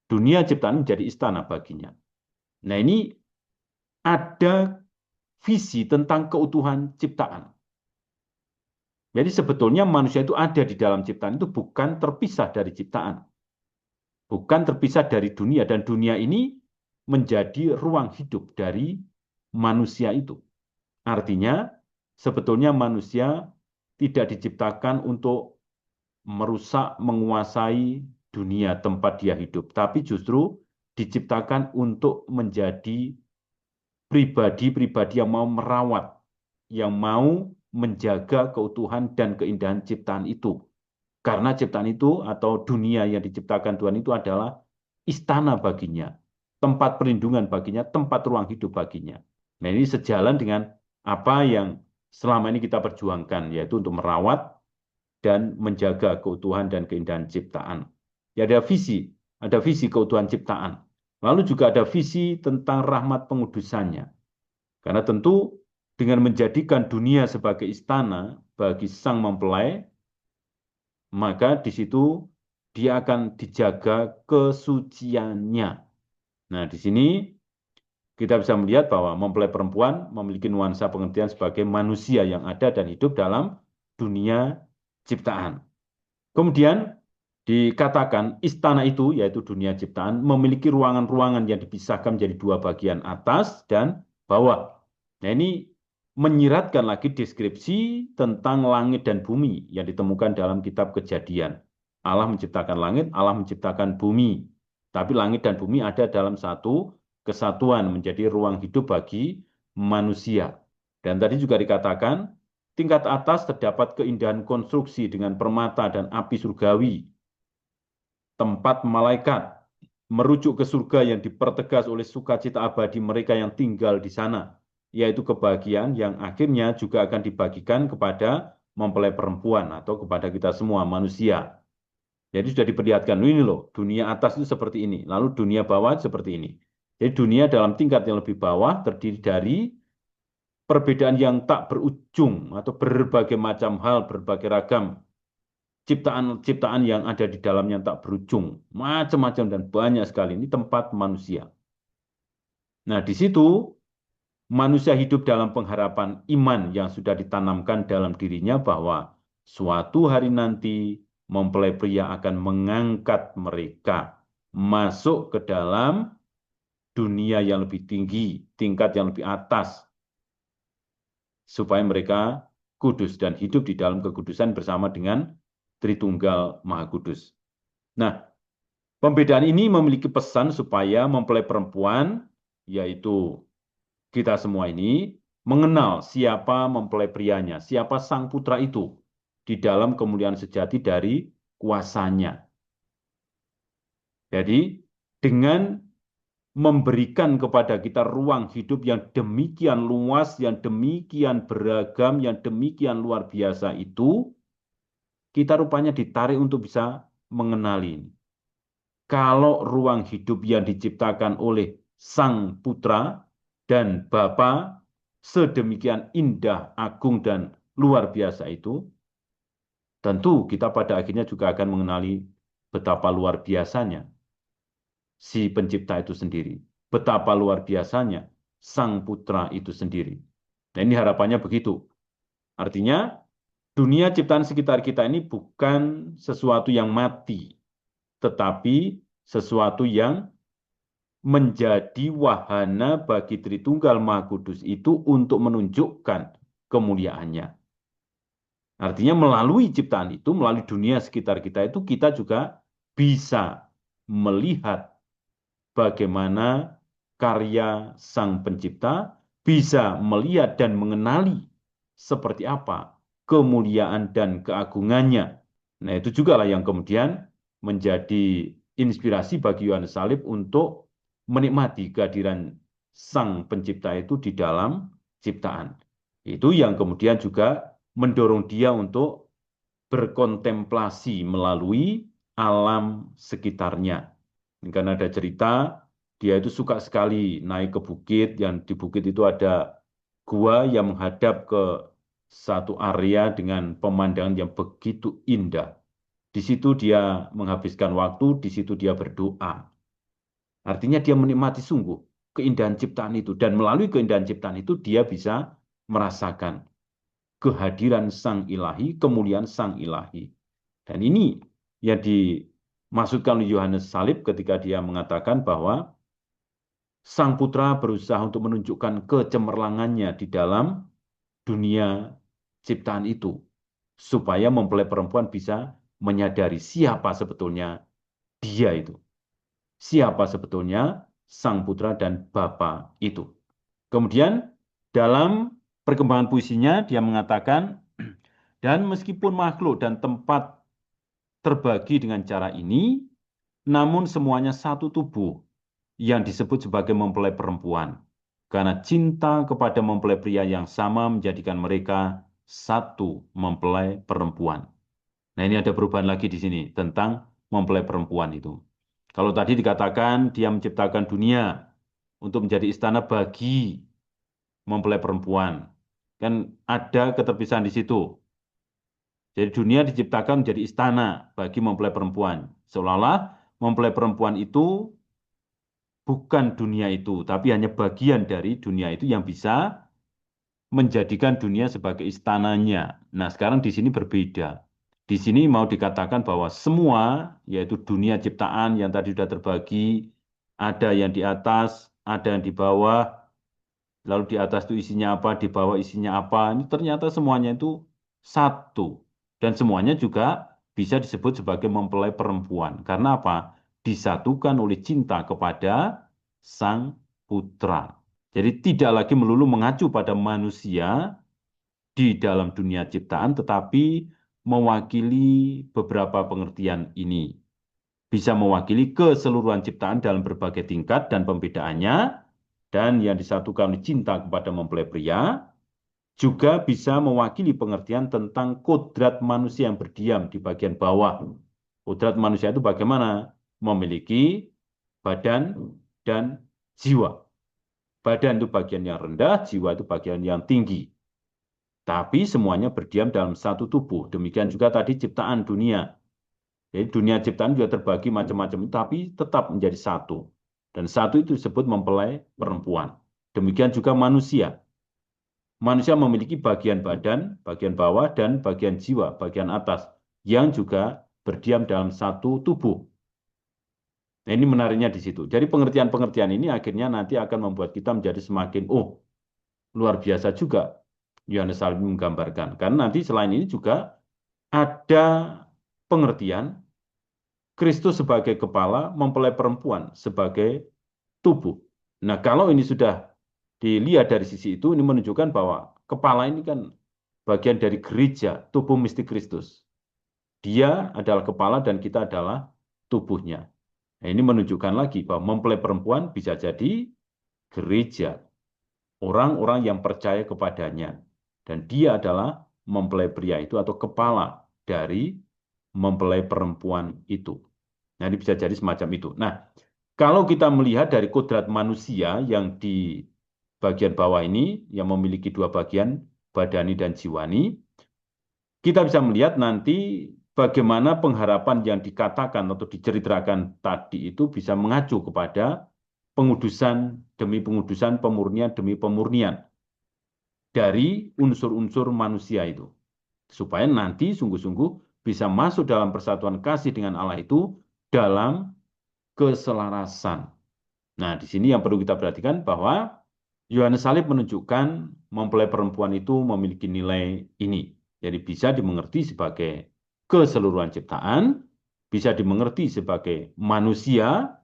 Dunia ciptaan menjadi istana baginya. Nah, ini ada visi tentang keutuhan ciptaan. Jadi sebetulnya manusia itu ada di dalam ciptaan itu bukan terpisah dari ciptaan. Bukan terpisah dari dunia. Dan dunia ini menjadi ruang hidup dari manusia itu. Artinya sebetulnya manusia tidak diciptakan untuk merusak, menguasai dunia tempat dia hidup. Tapi justru diciptakan untuk menjadi pribadi-pribadi yang mau merawat, yang mau menjaga keutuhan dan keindahan ciptaan itu. Karena ciptaan itu atau dunia yang diciptakan Tuhan itu adalah istana baginya, tempat perlindungan baginya, tempat ruang hidup baginya. Nah, ini sejalan dengan apa yang selama ini kita perjuangkan, yaitu untuk merawat dan menjaga keutuhan dan keindahan ciptaan. Ya, ada visi keutuhan ciptaan. Lalu juga ada visi tentang rahmat pengudusannya. Karena tentu dengan menjadikan dunia sebagai istana bagi sang mempelai, maka di situ dia akan dijaga kesuciannya. Nah, di sini kita bisa melihat bahwa mempelai perempuan memiliki nuansa pengertian sebagai manusia yang ada dan hidup dalam dunia ciptaan. Kemudian dikatakan istana itu, yaitu dunia ciptaan, memiliki ruangan-ruangan yang dipisahkan menjadi dua bagian, atas dan bawah. Nah, ini menyiratkan lagi deskripsi tentang langit dan bumi yang ditemukan dalam kitab Kejadian. Allah menciptakan langit, Allah menciptakan bumi. Tapi langit dan bumi ada dalam satu kesatuan menjadi ruang hidup bagi manusia. Dan tadi juga dikatakan, tingkat atas terdapat keindahan konstruksi dengan permata dan api surgawi. Tempat malaikat merujuk ke surga yang dipertegas oleh sukacita abadi mereka yang tinggal di sana, yaitu kebahagiaan yang akhirnya juga akan dibagikan kepada mempelai perempuan atau kepada kita semua manusia. Jadi sudah diperlihatkan, ini loh, dunia atas itu seperti ini, lalu dunia bawah seperti ini. Jadi dunia dalam tingkat yang lebih bawah terdiri dari perbedaan yang tak berujung atau berbagai macam hal, berbagai ragam ciptaan-ciptaan yang ada di dalamnya tak berujung, macam-macam dan banyak sekali. Ini tempat manusia. Nah, di situ manusia hidup dalam pengharapan iman yang sudah ditanamkan dalam dirinya bahwa suatu hari nanti mempelai pria akan mengangkat mereka masuk ke dalam dunia yang lebih tinggi, tingkat yang lebih atas, supaya mereka kudus dan hidup di dalam kekudusan bersama dengan Tritunggal Maha Kudus. Nah, pembedaan ini memiliki pesan supaya mempelai perempuan, yaitu kita semua ini, mengenal siapa mempelai prianya, siapa sang putra itu di dalam kemuliaan sejati dari kuasanya. Jadi, dengan memberikan kepada kita ruang hidup yang demikian luas, yang demikian beragam, yang demikian luar biasa itu, kita rupanya ditarik untuk bisa mengenali. Kalau ruang hidup yang diciptakan oleh Sang Putra dan Bapa sedemikian indah, agung, dan luar biasa itu, tentu kita pada akhirnya juga akan mengenali betapa luar biasanya si pencipta itu sendiri. Betapa luar biasanya Sang Putra itu sendiri. Nah, ini harapannya begitu. Artinya, dunia ciptaan sekitar kita ini bukan sesuatu yang mati, tetapi sesuatu yang menjadi wahana bagi Tritunggal Maha Kudus itu untuk menunjukkan kemuliaannya. Artinya melalui ciptaan itu, melalui dunia sekitar kita itu, kita juga bisa melihat bagaimana karya Sang Pencipta, bisa melihat dan mengenali seperti apa kemuliaan dan keagungannya. Nah, itu juga lah yang kemudian menjadi inspirasi bagi Yohanes Salib untuk menikmati kehadiran Sang Pencipta itu di dalam ciptaan. Itu yang kemudian juga mendorong dia untuk berkontemplasi melalui alam sekitarnya. Karena ada cerita, dia itu suka sekali naik ke bukit, yang di bukit itu ada gua yang menghadap ke satu area dengan pemandangan yang begitu indah. Di situ dia menghabiskan waktu, di situ dia berdoa. Artinya dia menikmati sungguh keindahan ciptaan itu. Dan melalui keindahan ciptaan itu dia bisa merasakan kehadiran Sang Ilahi, kemuliaan Sang Ilahi. Dan ini yang dimaksudkan oleh Yohanes Salib ketika dia mengatakan bahwa Sang Putra berusaha untuk menunjukkan kecemerlangannya di dalam dunia ciptaan itu, supaya mempelai perempuan bisa menyadari siapa sebetulnya dia itu. Siapa sebetulnya Sang Putra dan Bapa itu. Kemudian dalam perkembangan puisinya dia mengatakan, dan meskipun makhluk dan tempat terbagi dengan cara ini, namun semuanya satu tubuh yang disebut sebagai mempelai perempuan. Karena cinta kepada mempelai pria yang sama menjadikan mereka satu mempelai perempuan. Nah, ini ada perubahan lagi di sini tentang mempelai perempuan itu. Kalau tadi dikatakan dia menciptakan dunia untuk menjadi istana bagi mempelai perempuan. Kan ada keterpisahan di situ. Jadi dunia diciptakan menjadi istana bagi mempelai perempuan. Seolah-olah mempelai perempuan itu bukan dunia itu, tapi hanya bagian dari dunia itu yang bisa menjadikan dunia sebagai istananya. Nah, sekarang di sini berbeda. Di sini mau dikatakan bahwa semua, yaitu dunia ciptaan yang tadi sudah terbagi, ada yang di atas, ada yang di bawah, lalu di atas itu isinya apa, di bawah isinya apa, ini ternyata semuanya itu satu. Dan semuanya juga bisa disebut sebagai mempelai perempuan. Karena apa? Disatukan oleh cinta kepada Sang Putra. Jadi tidak lagi melulu mengacu pada manusia di dalam dunia ciptaan, tetapi mewakili beberapa pengertian ini. Bisa mewakili keseluruhan ciptaan dalam berbagai tingkat dan pembedaannya, dan yang disatukan oleh cinta kepada mempelai pria, juga bisa mewakili pengertian tentang kodrat manusia yang berdiam di bagian bawah. Kodrat manusia itu bagaimana? Memiliki badan dan jiwa. Badan itu bagian yang rendah, jiwa itu bagian yang tinggi. Tapi semuanya berdiam dalam satu tubuh. Demikian juga tadi ciptaan dunia. Jadi dunia ciptaan juga terbagi macam-macam, tapi tetap menjadi satu. Dan satu itu disebut mempelai perempuan. Demikian juga manusia. Manusia memiliki bagian badan, bagian bawah, dan bagian jiwa, bagian atas, yang juga berdiam dalam satu tubuh. Nah, ini menariknya di situ. Jadi pengertian-pengertian ini akhirnya nanti akan membuat kita menjadi semakin, oh, luar biasa juga Yohanes Salib menggambarkan. Karena nanti selain ini juga ada pengertian Kristus sebagai kepala, mempelai perempuan sebagai tubuh. Nah, kalau ini sudah dilihat dari sisi itu, ini menunjukkan bahwa kepala ini kan bagian dari gereja, tubuh mistik Kristus. Dia adalah kepala dan kita adalah tubuhnya. Nah, ini menunjukkan lagi bahwa mempelai perempuan bisa jadi gereja, orang-orang yang percaya kepadanya. Dan dia adalah mempelai pria itu atau kepala dari mempelai perempuan itu. Nah, ini bisa jadi semacam itu. Nah, kalau kita melihat dari kodrat manusia yang di bagian bawah ini, yang memiliki dua bagian, badani dan jiwani, kita bisa melihat nanti bagaimana pengharapan yang dikatakan atau diceritakan tadi itu bisa mengacu kepada pengudusan demi pengudusan, pemurnian demi pemurnian dari unsur-unsur manusia itu. Supaya nanti sungguh-sungguh bisa masuk dalam persatuan kasih dengan Allah itu dalam keselarasan. Nah, di sini yang perlu kita perhatikan bahwa Yohanes Salib menunjukkan mempelai perempuan itu memiliki nilai ini. Jadi bisa dimengerti sebagai keseluruhan ciptaan, bisa dimengerti sebagai manusia,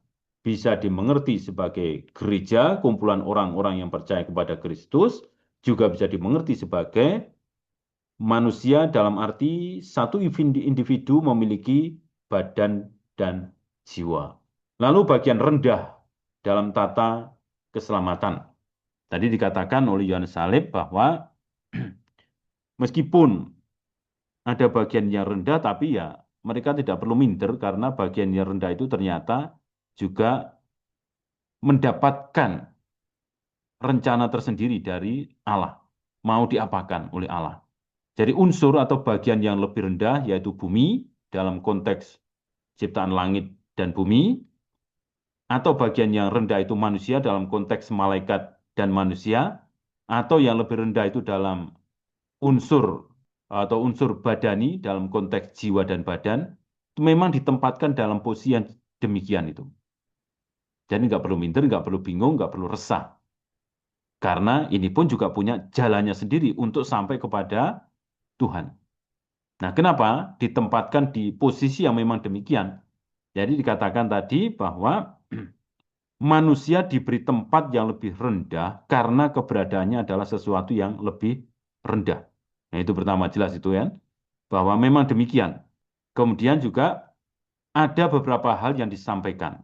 bisa dimengerti sebagai gereja, kumpulan orang-orang yang percaya kepada Kristus, juga bisa dimengerti sebagai manusia dalam arti satu individu memiliki badan dan jiwa. Lalu bagian rendah dalam tata keselamatan. Tadi dikatakan oleh Yohanes Salib bahwa meskipun ada bagian yang rendah, tapi ya mereka tidak perlu minder karena bagian yang rendah itu ternyata juga mendapatkan rencana tersendiri dari Allah, mau diapakan oleh Allah. Jadi unsur atau bagian yang lebih rendah yaitu bumi dalam konteks ciptaan langit dan bumi, atau bagian yang rendah itu manusia dalam konteks malaikat dan manusia, atau yang lebih rendah itu dalam unsur atau unsur badani dalam konteks jiwa dan badan, itu memang ditempatkan dalam posisi yang demikian itu. Jadi nggak perlu minder, nggak perlu bingung, nggak perlu resah. Karena ini pun juga punya jalannya sendiri untuk sampai kepada Tuhan. Nah, kenapa ditempatkan di posisi yang memang demikian? Jadi dikatakan tadi bahwa manusia diberi tempat yang lebih rendah karena keberadaannya adalah sesuatu yang lebih rendah. Nah, itu pertama jelas itu ya, bahwa memang demikian. Kemudian juga ada beberapa hal yang disampaikan.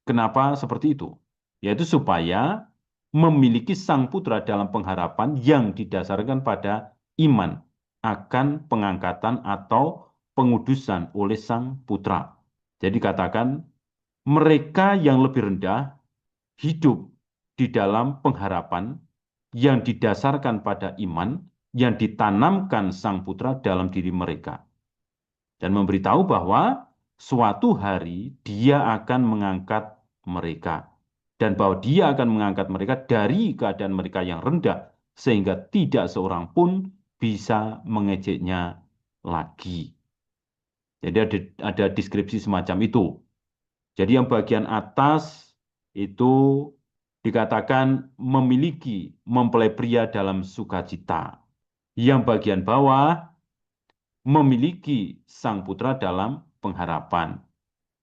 Kenapa seperti itu? Yaitu supaya memiliki sang putra dalam pengharapan yang didasarkan pada iman akan pengangkatan atau pengudusan oleh sang putra. Jadi katakan mereka yang lebih rendah hidup di dalam pengharapan yang didasarkan pada iman yang ditanamkan sang putra dalam diri mereka. Dan memberitahu bahwa suatu hari dia akan mengangkat mereka. Dan bahwa dia akan mengangkat mereka dari keadaan mereka yang rendah. Sehingga tidak seorang pun bisa mengejeknya lagi. Jadi ada deskripsi semacam itu. Jadi yang bagian atas itu dikatakan memiliki mempelai pria dalam sukacita. Yang bagian bawah memiliki sang putra dalam pengharapan.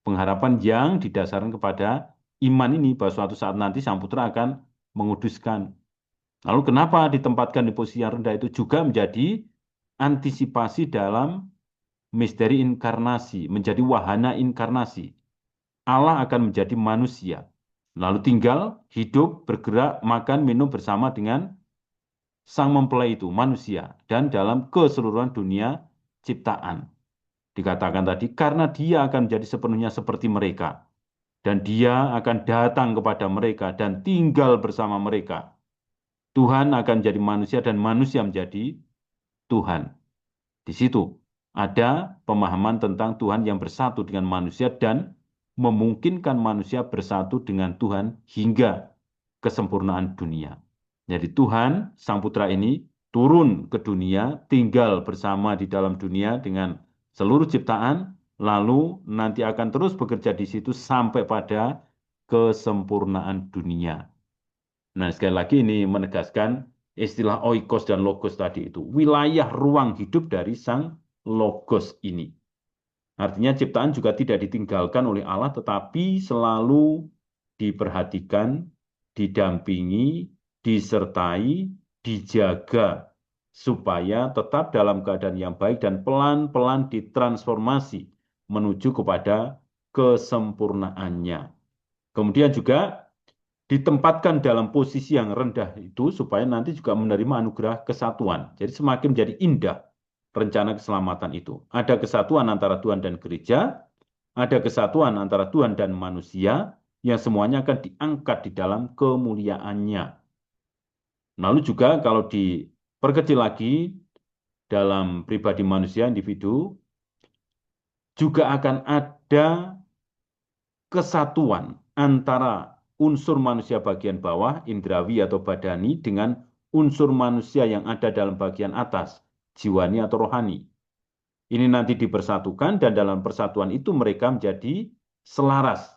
Pengharapan yang didasarkan kepada iman ini bahwa suatu saat nanti sang putra akan menguduskan. Lalu kenapa ditempatkan di posisi yang rendah itu juga menjadi antisipasi dalam misteri inkarnasi, menjadi wahana inkarnasi. Allah akan menjadi manusia. Lalu tinggal hidup, bergerak, makan, minum bersama dengan sang mempelai itu, manusia. Dan dalam keseluruhan dunia ciptaan. Dikatakan tadi, karena dia akan menjadi sepenuhnya seperti mereka. Dan dia akan datang kepada mereka dan tinggal bersama mereka. Tuhan akan menjadi manusia dan manusia menjadi Tuhan. Di situ ada pemahaman tentang Tuhan yang bersatu dengan manusia dan memungkinkan manusia bersatu dengan Tuhan hingga kesempurnaan dunia. Jadi Tuhan, Sang Putra ini turun ke dunia, tinggal bersama di dalam dunia dengan seluruh ciptaan, lalu nanti akan terus bekerja di situ sampai pada kesempurnaan dunia. Nah, sekali lagi ini menegaskan istilah oikos dan logos tadi itu, wilayah ruang hidup dari sang logos ini. Artinya ciptaan juga tidak ditinggalkan oleh Allah, tetapi selalu diperhatikan, didampingi, disertai, dijaga, supaya tetap dalam keadaan yang baik dan pelan-pelan ditransformasi menuju kepada kesempurnaannya. Kemudian juga ditempatkan dalam posisi yang rendah itu supaya nanti juga menerima anugerah kesatuan. Jadi semakin menjadi indah rencana keselamatan itu. Ada kesatuan antara Tuhan dan gereja, ada kesatuan antara Tuhan dan manusia, yang semuanya akan diangkat di dalam kemuliaannya. Lalu juga kalau diperkecil lagi dalam pribadi manusia, individu, juga akan ada kesatuan antara unsur manusia bagian bawah, indrawi atau badani, dengan unsur manusia yang ada dalam bagian atas, jiwani atau rohani. Ini nanti dipersatukan dan dalam persatuan itu mereka menjadi selaras,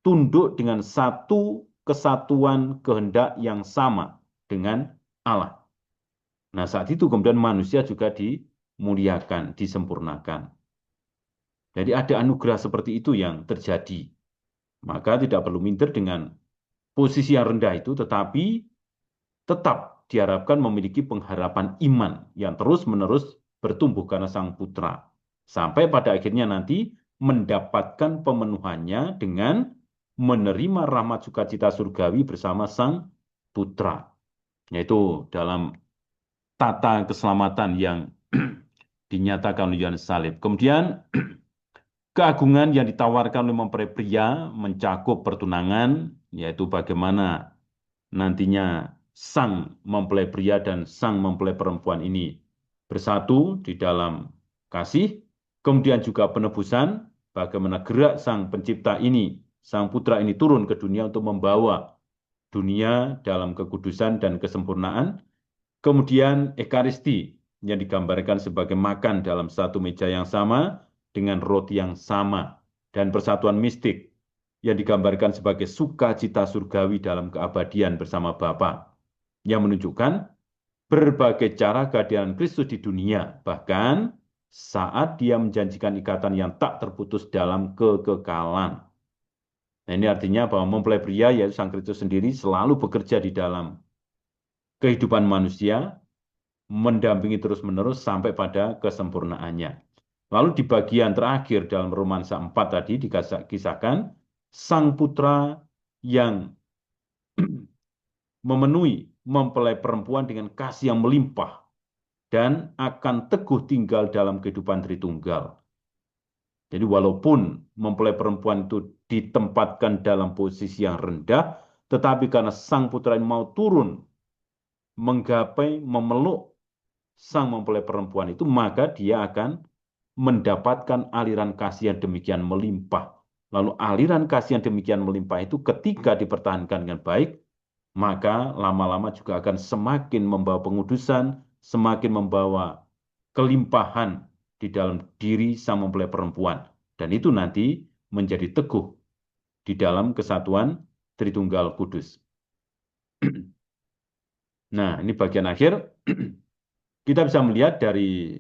tunduk dengan satu kesatuan kehendak yang sama dengan Allah. Nah, saat itu kemudian manusia juga dimuliakan, disempurnakan. Jadi ada anugerah seperti itu yang terjadi. Maka tidak perlu minder dengan posisi yang rendah itu, tetapi tetap diharapkan memiliki pengharapan iman yang terus-menerus bertumbuh karena Sang Putra. Sampai pada akhirnya nanti mendapatkan pemenuhannya dengan menerima rahmat sukacita surgawi bersama Sang Putra. Yaitu dalam tata keselamatan yang dinyatakan oleh Yohanes Salib. Kemudian keagungan yang ditawarkan oleh mempelai pria mencakup pertunangan, yaitu bagaimana nantinya sang mempelai pria dan sang mempelai perempuan ini bersatu di dalam kasih, kemudian juga penebusan, bagaimana gerak sang pencipta ini, sang putra ini turun ke dunia untuk membawa dunia dalam kekudusan dan kesempurnaan, kemudian ekaristi yang digambarkan sebagai makan dalam satu meja yang sama dengan roti yang sama, dan persatuan mistik yang digambarkan sebagai sukacita surgawi dalam keabadian bersama Bapa, yang menunjukkan berbagai cara kehadiran Kristus di dunia, bahkan saat dia menjanjikan ikatan yang tak terputus dalam kekekalan. Nah, ini artinya bahwa mempelai pria, yaitu Sang Kristus sendiri, selalu bekerja di dalam kehidupan manusia, mendampingi terus-menerus sampai pada kesempurnaannya. Lalu di bagian terakhir dalam romansa 4 tadi dikisahkan, Sang Putra yang memenuhi mempelai perempuan dengan kasih yang melimpah dan akan teguh tinggal dalam kehidupan Tritunggal. Jadi walaupun mempelai perempuan itu ditempatkan dalam posisi yang rendah, tetapi karena Sang Putra yang mau turun, menggapai, memeluk sang mempelai perempuan itu, maka dia akan mendapatkan aliran kasih yang demikian melimpah. Lalu aliran kasih yang demikian melimpah itu ketika dipertahankan dengan baik, maka lama-lama juga akan semakin membawa pengudusan, semakin membawa kelimpahan di dalam diri sang mempelai perempuan. Dan itu nanti menjadi teguh di dalam kesatuan Tritunggal Kudus. Nah, ini bagian akhir. Kita bisa melihat dari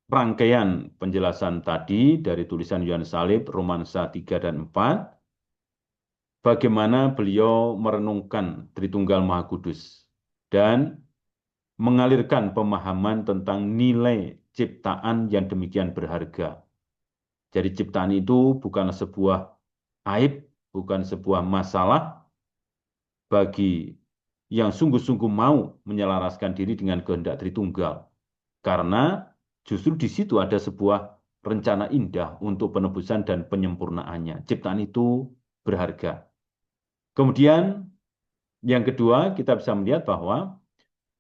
rangkaian penjelasan tadi dari tulisan Yohanes Salib, Romansa 3 dan 4, bagaimana beliau merenungkan Tritunggal Maha Kudus dan mengalirkan pemahaman tentang nilai ciptaan yang demikian berharga. Jadi ciptaan itu bukanlah sebuah aib, bukan sebuah masalah bagi yang sungguh-sungguh mau menyelaraskan diri dengan kehendak Tritunggal. Karena justru di situ ada sebuah rencana indah untuk penebusan dan penyempurnaannya. Ciptaan itu berharga. Kemudian yang kedua, kita bisa melihat bahwa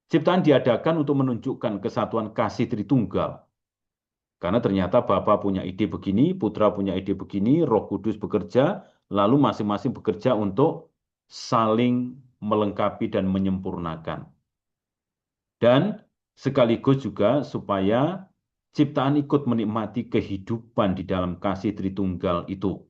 ciptaan diadakan untuk menunjukkan kesatuan kasih Tritunggal. Karena ternyata Bapa punya ide begini, Putra punya ide begini, Roh Kudus bekerja, lalu masing-masing bekerja untuk saling melengkapi dan menyempurnakan. Dan sekaligus juga supaya ciptaan ikut menikmati kehidupan di dalam kasih Tritunggal itu.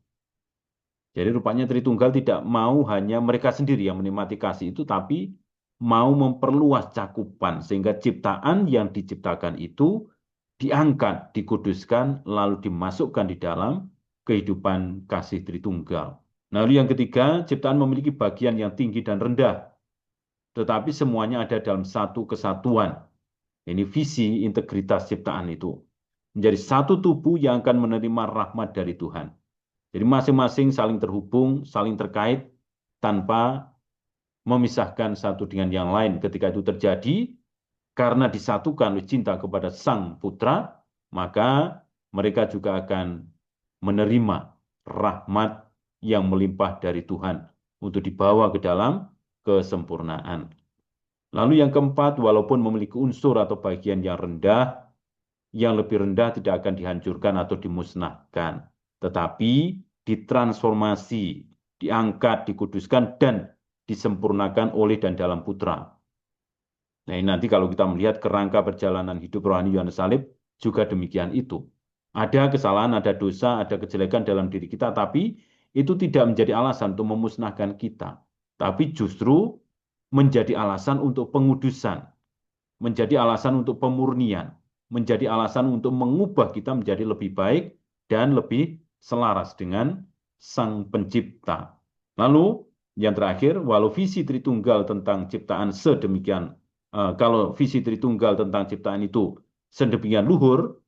Jadi rupanya Tritunggal tidak mau hanya mereka sendiri yang menikmati kasih itu, tapi mau memperluas cakupan sehingga ciptaan yang diciptakan itu diangkat, dikuduskan, lalu dimasukkan di dalam kehidupan kasih Tritunggal. Lalu yang ketiga, ciptaan memiliki bagian yang tinggi dan rendah, tetapi semuanya ada dalam satu kesatuan. Ini visi integritas ciptaan itu. Menjadi satu tubuh yang akan menerima rahmat dari Tuhan. Jadi masing-masing saling terhubung, saling terkait tanpa memisahkan satu dengan yang lain. Ketika itu terjadi, karena disatukan oleh cinta kepada Sang Putra, maka mereka juga akan menerima rahmat yang melimpah dari Tuhan untuk dibawa ke dalam kesempurnaan. Lalu yang keempat, walaupun memiliki unsur atau bagian yang lebih rendah tidak akan dihancurkan atau dimusnahkan, tetapi ditransformasi, diangkat, dikuduskan, dan disempurnakan oleh dan dalam Putra. Nah, ini nanti kalau kita melihat kerangka perjalanan hidup rohani Yohanes Salib, juga demikian itu. Ada kesalahan, ada dosa, ada kejelekan dalam diri kita, tapi itu tidak menjadi alasan untuk memusnahkan kita. Tapi justru menjadi alasan untuk pengudusan, menjadi alasan untuk pemurnian, menjadi alasan untuk mengubah kita menjadi lebih baik dan lebih selaras dengan Sang Pencipta. Lalu yang terakhir, walau visi Tritunggal tentang ciptaan sedemikian, kalau visi Tritunggal tentang ciptaan itu sedemikian luhur,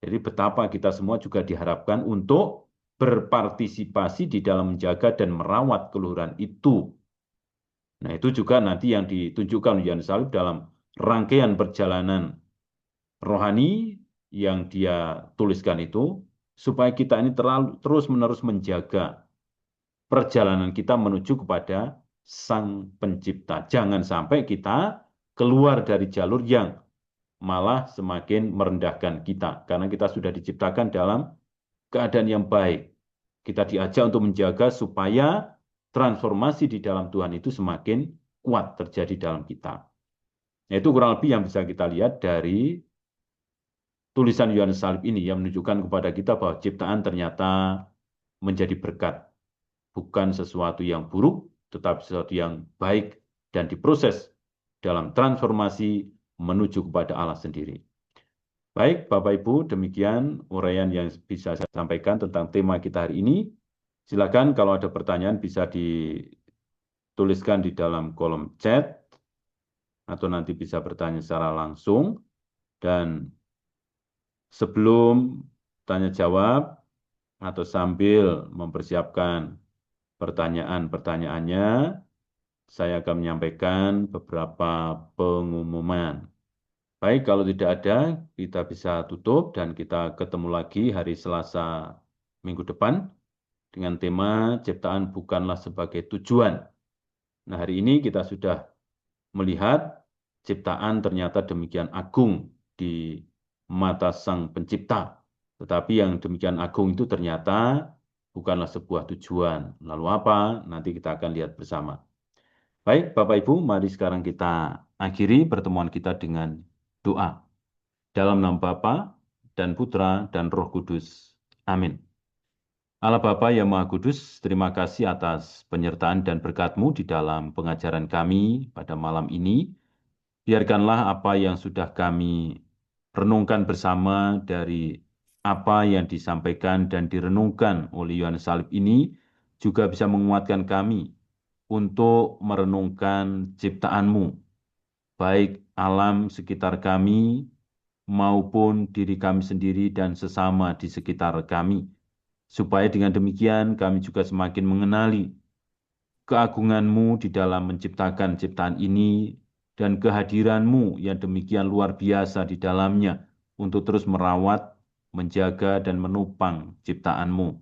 jadi betapa kita semua juga diharapkan untuk berpartisipasi di dalam menjaga dan merawat keluhuran itu. Nah, itu juga nanti yang ditunjukkan oleh Yohanes Salib dalam rangkaian perjalanan rohani yang dia tuliskan itu, supaya kita ini terus-menerus menjaga perjalanan kita menuju kepada Sang Pencipta. Jangan sampai kita keluar dari jalur yang malah semakin merendahkan kita, karena kita sudah diciptakan dalam keadaan yang baik. Kita diajak untuk menjaga supaya transformasi di dalam Tuhan itu semakin kuat terjadi dalam kita. Nah, itu kurang lebih yang bisa kita lihat dari tulisan Yohanes Salib ini yang menunjukkan kepada kita bahwa ciptaan ternyata menjadi berkat, bukan sesuatu yang buruk, tetapi sesuatu yang baik dan diproses dalam transformasi menuju kepada Allah sendiri. Baik, Bapak Ibu, demikian uraian yang bisa saya sampaikan tentang tema kita hari ini. Silakan kalau ada pertanyaan bisa dituliskan di dalam kolom chat atau nanti bisa bertanya secara langsung. Dan sebelum tanya jawab atau sambil mempersiapkan pertanyaan-pertanyaannya, saya akan menyampaikan beberapa pengumuman. Baik, kalau tidak ada, kita bisa tutup dan kita ketemu lagi hari Selasa minggu depan dengan tema ciptaan bukanlah sebagai tujuan. Nah, hari ini kita sudah melihat ciptaan ternyata demikian agung di mata Sang Pencipta. Tetapi yang demikian agung itu ternyata bukanlah sebuah tujuan. Lalu apa? Nanti kita akan lihat bersama. Baik, Bapak Ibu, mari sekarang kita akhiri pertemuan kita dengan doa. Dalam nama Bapa dan Putra dan Roh Kudus. Amin. Allah Bapa yang Maha Kudus, terima kasih atas penyertaan dan berkat-Mu di dalam pengajaran kami pada malam ini. Biarkanlah apa yang sudah kami renungkan bersama dari apa yang disampaikan dan direnungkan oleh Yohanes Salib ini juga bisa menguatkan kami untuk merenungkan ciptaan-Mu, baik alam sekitar kami maupun diri kami sendiri dan sesama di sekitar kami. Supaya dengan demikian kami juga semakin mengenali keagungan-Mu di dalam menciptakan ciptaan ini dan kehadiran-Mu yang demikian luar biasa di dalamnya untuk terus merawat, menjaga, dan menopang ciptaan-Mu.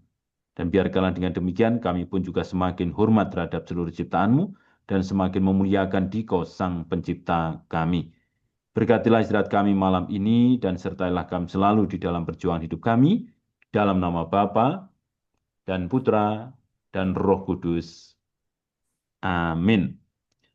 Dan biarkanlah dengan demikian kami pun juga semakin hormat terhadap seluruh ciptaan-Mu dan semakin memuliakan Dikau Sang Pencipta kami. Berkatilah istirahat kami malam ini dan sertailah kami selalu di dalam perjuangan hidup kami, dalam nama Bapa dan Putra dan Roh Kudus. Amin.